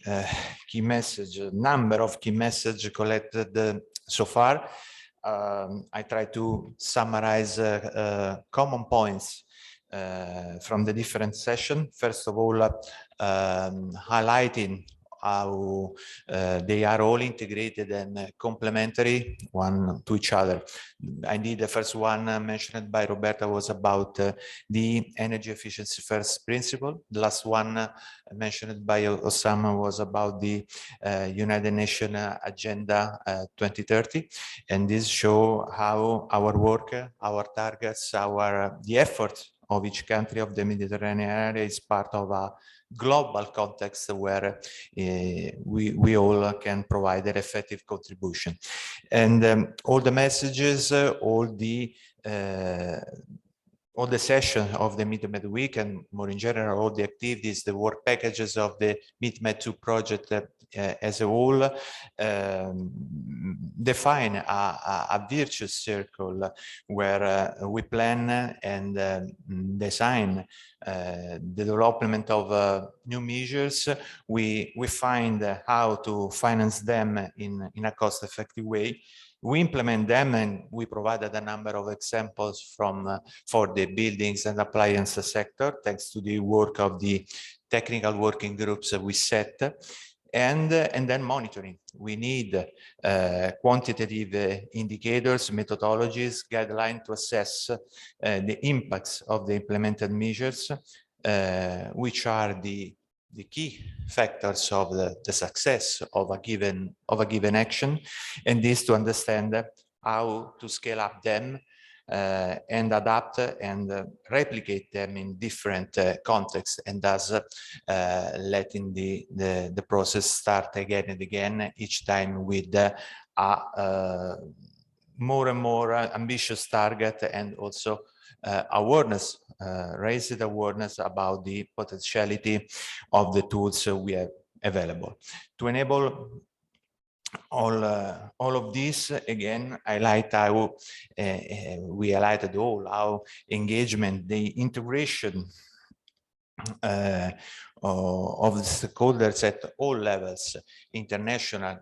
key message, number of key messages collected so far. I try to summarize common points from the different sessions. First of all, highlighting how they are all integrated and complementary one to each other. Indeed, the first one mentioned by Roberta was about the energy efficiency first principle. The last one mentioned by Osama was about the United Nations Agenda 2030. And this show how our work, our targets, the effort of each country of the Mediterranean area is part of a global context where we all can provide an effective contribution. And all the messages, all the sessions of the MeetMED Week, and more in general, all the activities, the work packages of the MeetMED 2 project as a whole define a virtuous circle where we plan and design the development of new measures. We find how to finance them in a cost-effective way. We implement them, and we provided a number of examples for the buildings and appliances sector, thanks to the work of the technical working groups that we set. And then monitoring. We need quantitative indicators, methodologies, guidelines to assess the impacts of the implemented measures, which are the key factors of the success of a given action, and this to understand how to scale up them and adapt and replicate them in different contexts, and thus letting the process start again and again, each time with a more and more ambitious target, and also awareness, raised awareness about the potentiality of the tools we have available. To enable all of this, again, highlight how we highlighted how engagement, the integration of the stakeholders at all levels, international,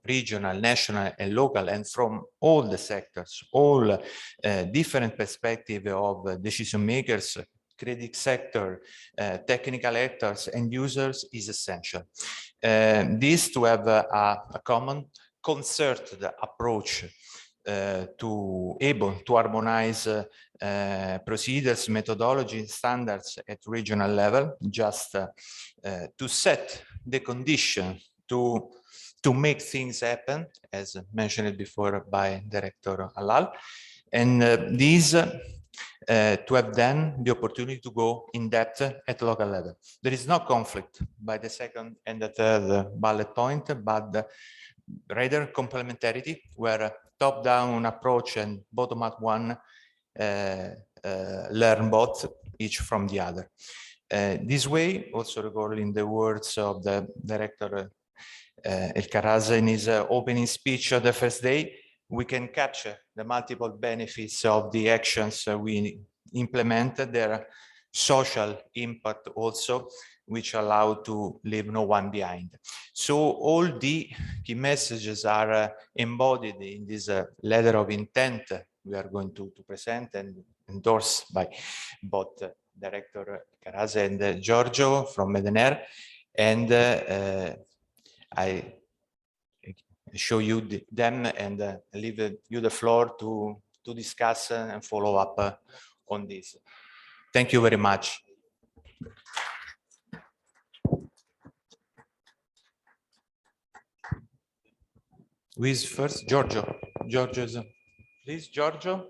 regional, national, and local, and from all the sectors, all different perspectives of decision makers, credit sector, technical actors, and users is essential. This to have a common concerted approach to able to harmonize procedures, methodology, standards at regional level, just to set the condition to make things happen, as mentioned before by Director Halal. And these to have then the opportunity to go in depth at local level. There is no conflict by the second and the third bullet point, but rather complementarity, where top-down approach and bottom-up one learn both, each from the other. This way, also recalling the words of the director El Karaza in his opening speech of the first day, we can capture the multiple benefits of the actions we implemented, their social impact also, which allow to leave no one behind. So all the key messages are embodied in this letter of intent we are going to present and endorse by both Director Caraza and Giorgio from Medener. And I show you them and leave you the floor to discuss and follow up on this. Thank you very much. Who is first? Giorgio. Giorgio's, please, Giorgio.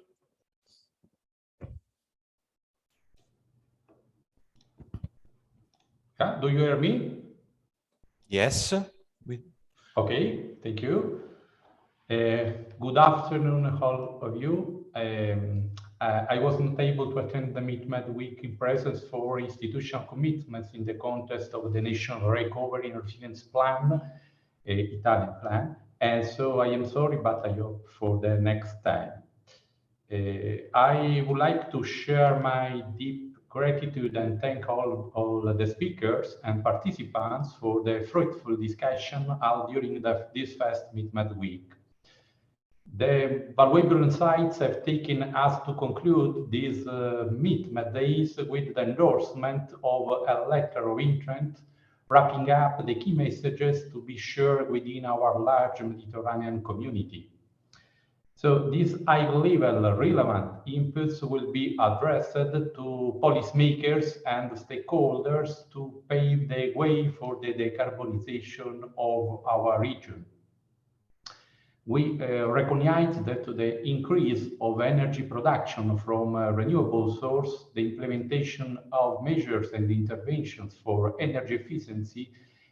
Do you hear me? Yes. Okay, thank you. Good afternoon, all of you. I wasn't able to attend the MeetMED week in presence for institutional commitments in the context of the National Recovery and Resilience Plan, Italian plan. And so I am sorry, but I hope for the next time. I would like to share my deep gratitude and thank all the speakers and participants for the fruitful discussion during this first MeetMED week. The valuable insights have taken us to conclude these MeetMED days with the endorsement of a letter of intent, wrapping up the key messages to be shared within our large Mediterranean community. So these high-level relevant inputs will be addressed to policymakers and stakeholders to pave the way for the decarbonization of our region. We recognize that the increase of energy production from renewable source, the implementation of measures and interventions for energy efficiency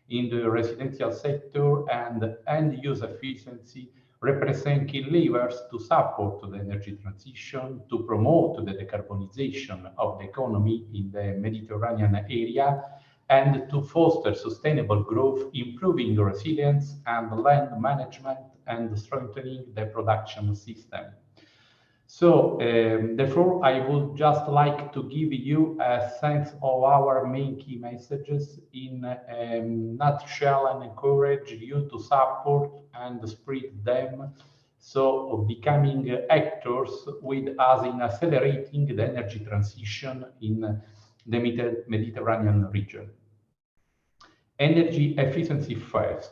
in the residential sector and end-use efficiency represent key levers to support the energy transition, to promote the decarbonization of the economy in the Mediterranean area, and to foster sustainable growth, improving resilience and land management, and strengthening the production system. So, therefore, I would just like to give you a sense of our main key messages in a nutshell and encourage you to support and spread them. So, becoming actors with us in accelerating the energy transition in the Mediterranean region. Energy efficiency first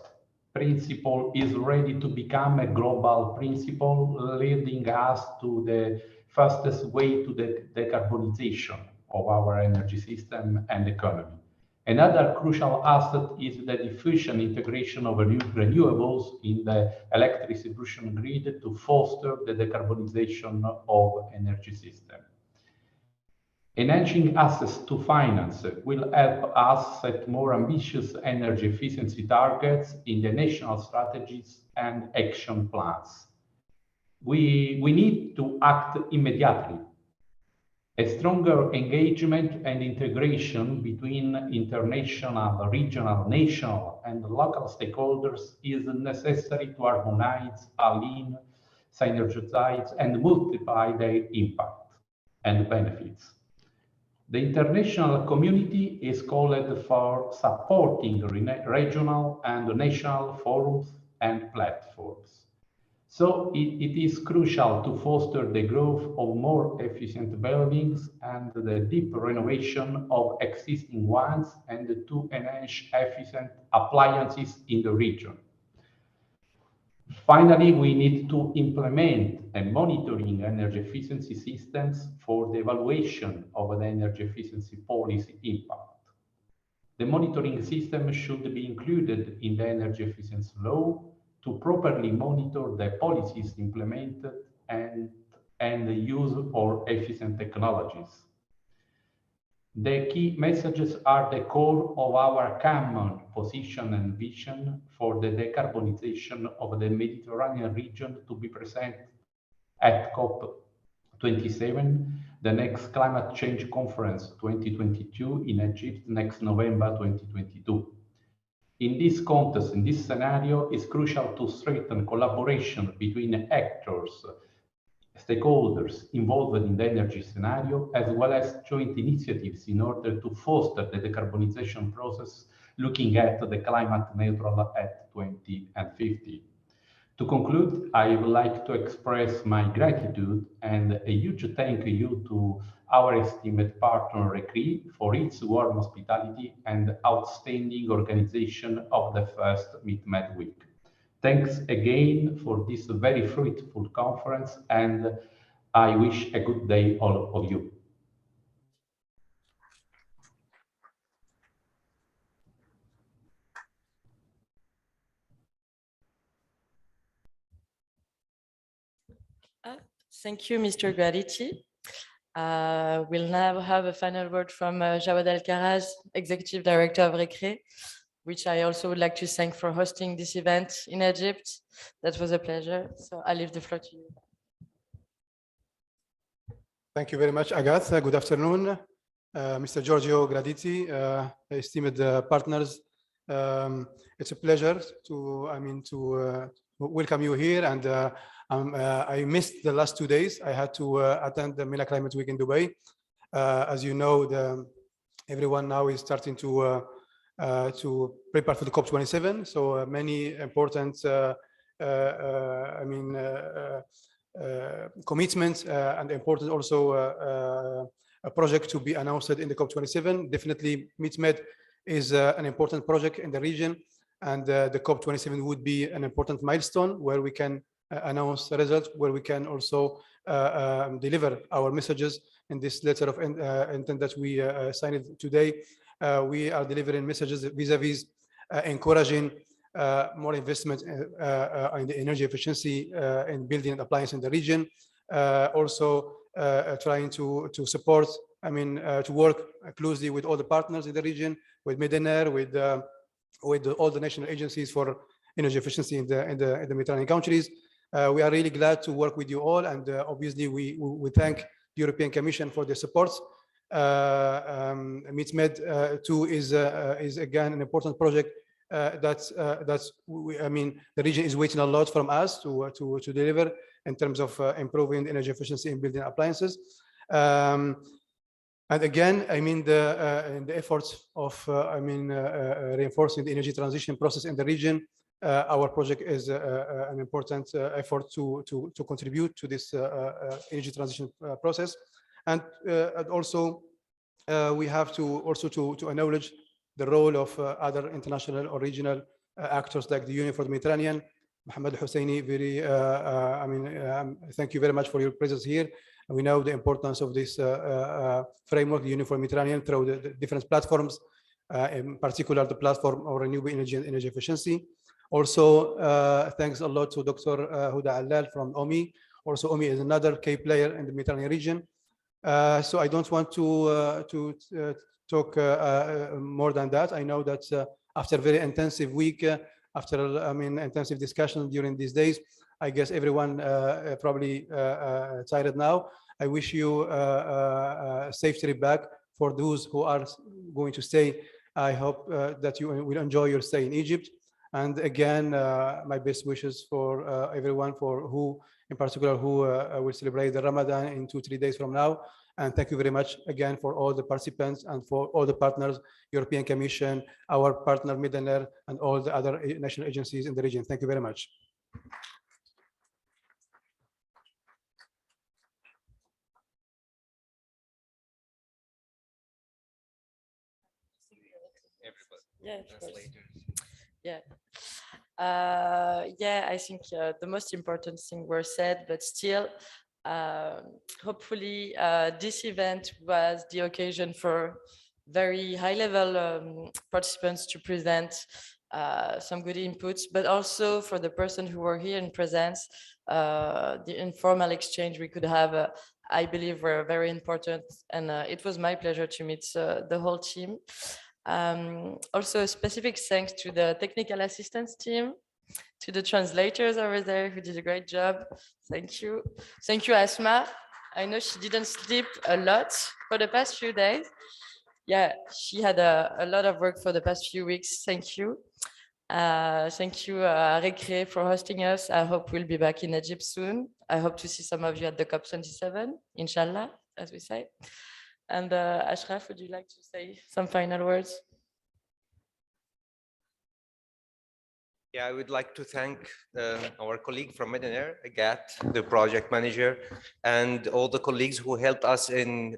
principle is ready to become a global principle, leading us to the fastest way to the decarbonization of our energy system and economy. Another crucial asset is the diffusion integration of renewables in the electric distribution grid to foster the decarbonization of energy system. Enhancing access to finance will help us set more ambitious energy efficiency targets in the national strategies and action plans. We need to act immediately. A stronger engagement and integration between international, regional, national, and local stakeholders is necessary to harmonize, align, synergize, and multiply their impact and benefits. The international community is called for supporting regional and national forums and platforms. So it is crucial to foster the growth of more efficient buildings and the deep renovation of existing ones and to enhance efficient appliances in the region. Finally, we need to implement and monitoring energy efficiency systems for the evaluation of the energy efficiency policy impact. The monitoring system should be included in the energy efficiency law to properly monitor the policies implemented and and the use of efficient technologies. The key messages are the core of our common position and vision for the decarbonization of the Mediterranean region to be present at COP27, the next climate change conference 2022 in Egypt next November 2022. In this context, in this scenario, it's crucial to strengthen collaboration between actors, stakeholders involved in the energy scenario, as well as joint initiatives in order to foster the decarbonization process, looking at the climate neutral at 2050. To conclude, I would like to express my gratitude and a huge thank you to our esteemed partner RECRE for its warm hospitality and outstanding organization of the first MeetMED week. Thanks again for this very fruitful conference, and I wish a good day all of you. Thank you, Mr. Guariti. We'll now have a final word from Jawad Al-Karaz, Executive Director of RECRE, which I also would like to thank for hosting this event in Egypt. That was a pleasure. So I'll leave the floor to you. Thank you very much, Agatha. Good afternoon, Mr. Giorgio Graditi, esteemed partners. It's a pleasure to welcome you here, and I missed the last 2 days. I had to attend the MENA Climate Week in Dubai. As you know, everyone now is starting to prepare for the COP27. So many important, commitments and important also a project to be announced in the COP27. Definitely, MeetMED is an important project in the region, and the COP27 would be an important milestone where we can announce the results, where we can also deliver our messages in this letter of intent that we signed today. We are delivering messages vis-a-vis encouraging more investment in the energy efficiency in building and appliance in the region. Also trying to support, to work closely with all the partners in the region, with Meden, with all the national agencies for energy efficiency in the Mediterranean countries. We are really glad to work with you all, and obviously we thank the European Commission for their support. MeetMED 2 is again an important project the region is waiting a lot from us to deliver in terms of improving energy efficiency in building appliances. And again, the efforts of reinforcing the energy transition process in the region. Our project is an important effort to contribute to this energy transition process, and also we have to acknowledge the role of other international or regional actors like the Union for the Mediterranean. Mohammed Husseini, thank you very much for your presence here. We know the importance of this framework, the Union for the Mediterranean, through the different platforms, in particular the platform of renewable energy and energy efficiency. Also, thanks a lot to Dr. Huda Allal from OMI. Also, OMI is another key player in the Mediterranean region. So I don't want to talk more than that. I know that after a very intensive week, after intensive discussion during these days, I guess everyone probably tired now. I wish you a safe trip back. For those who are going to stay, I hope that you will enjoy your stay in Egypt. And again, my best wishes for everyone in particular who will celebrate the Ramadan in 2-3 days from now. And thank you very much again for all the participants and for all the partners, European Commission, our partner Meden, and all the other national agencies in the region. Thank you very much. Yeah, of course. Yeah. I think the most important thing were said, but still, hopefully this event was the occasion for very high-level participants to present some good inputs, but also for the person who were here in presence, the informal exchange we could have, I believe were very important. And it was my pleasure to meet the whole team. Also a specific thanks to the technical assistance team, to the translators over there who did a great job. Thank you. Thank you, Asma. I know she didn't sleep a lot for the past few days. Yeah, she had a lot of work for the past few weeks. Thank you. Thank you, Recre, for hosting us. I hope we'll be back in Egypt soon. I hope to see some of you at the COP27, inshallah, as we say. And Ashraf, would you like to say some final words? Yeah, I would like to thank our colleague from Media, Agat, the project manager, and all the colleagues who helped us in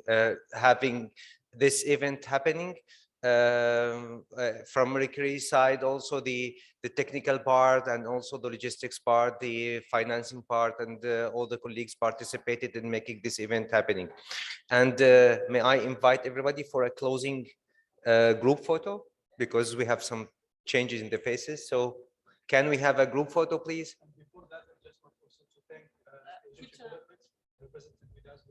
having this event happening. From Rickery's side, also the technical part and also the logistics part, the financing part, and all the colleagues participated in making this event happening. And may I invite everybody for a closing group photo, because we have some changes in the faces. So can we have a group photo, please? And before that, I just want also to thank Egyptian government represented with us.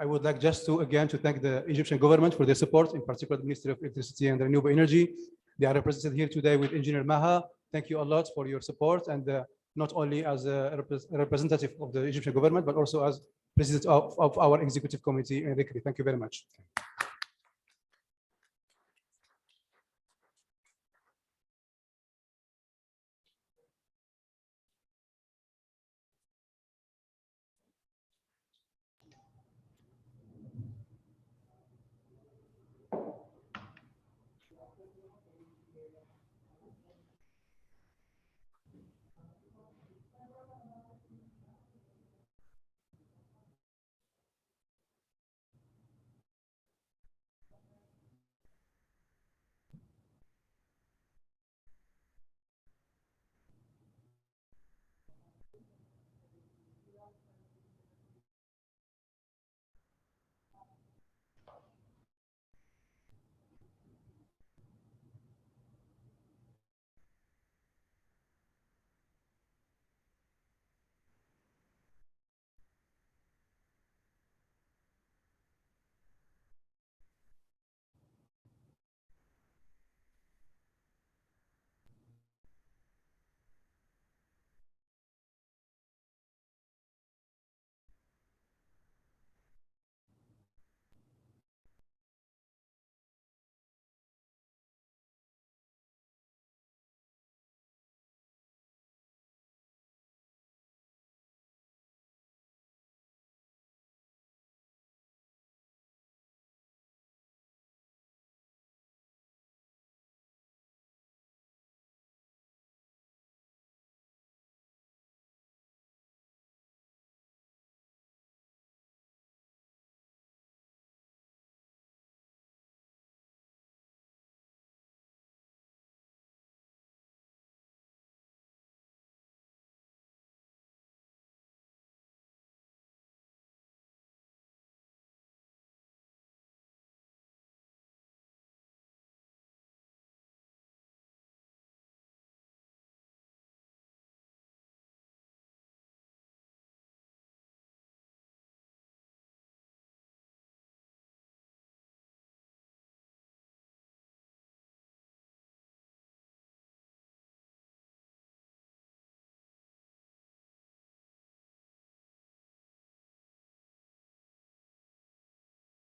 I would like just to again to thank the Egyptian government for their support, in particular the Ministry of Electricity and Renewable Energy. They are represented here today with Engineer Maha. Thank you a lot for your support, and not only as a representative of the Egyptian government, but also as president of our executive committee in Rikri. Thank you very much.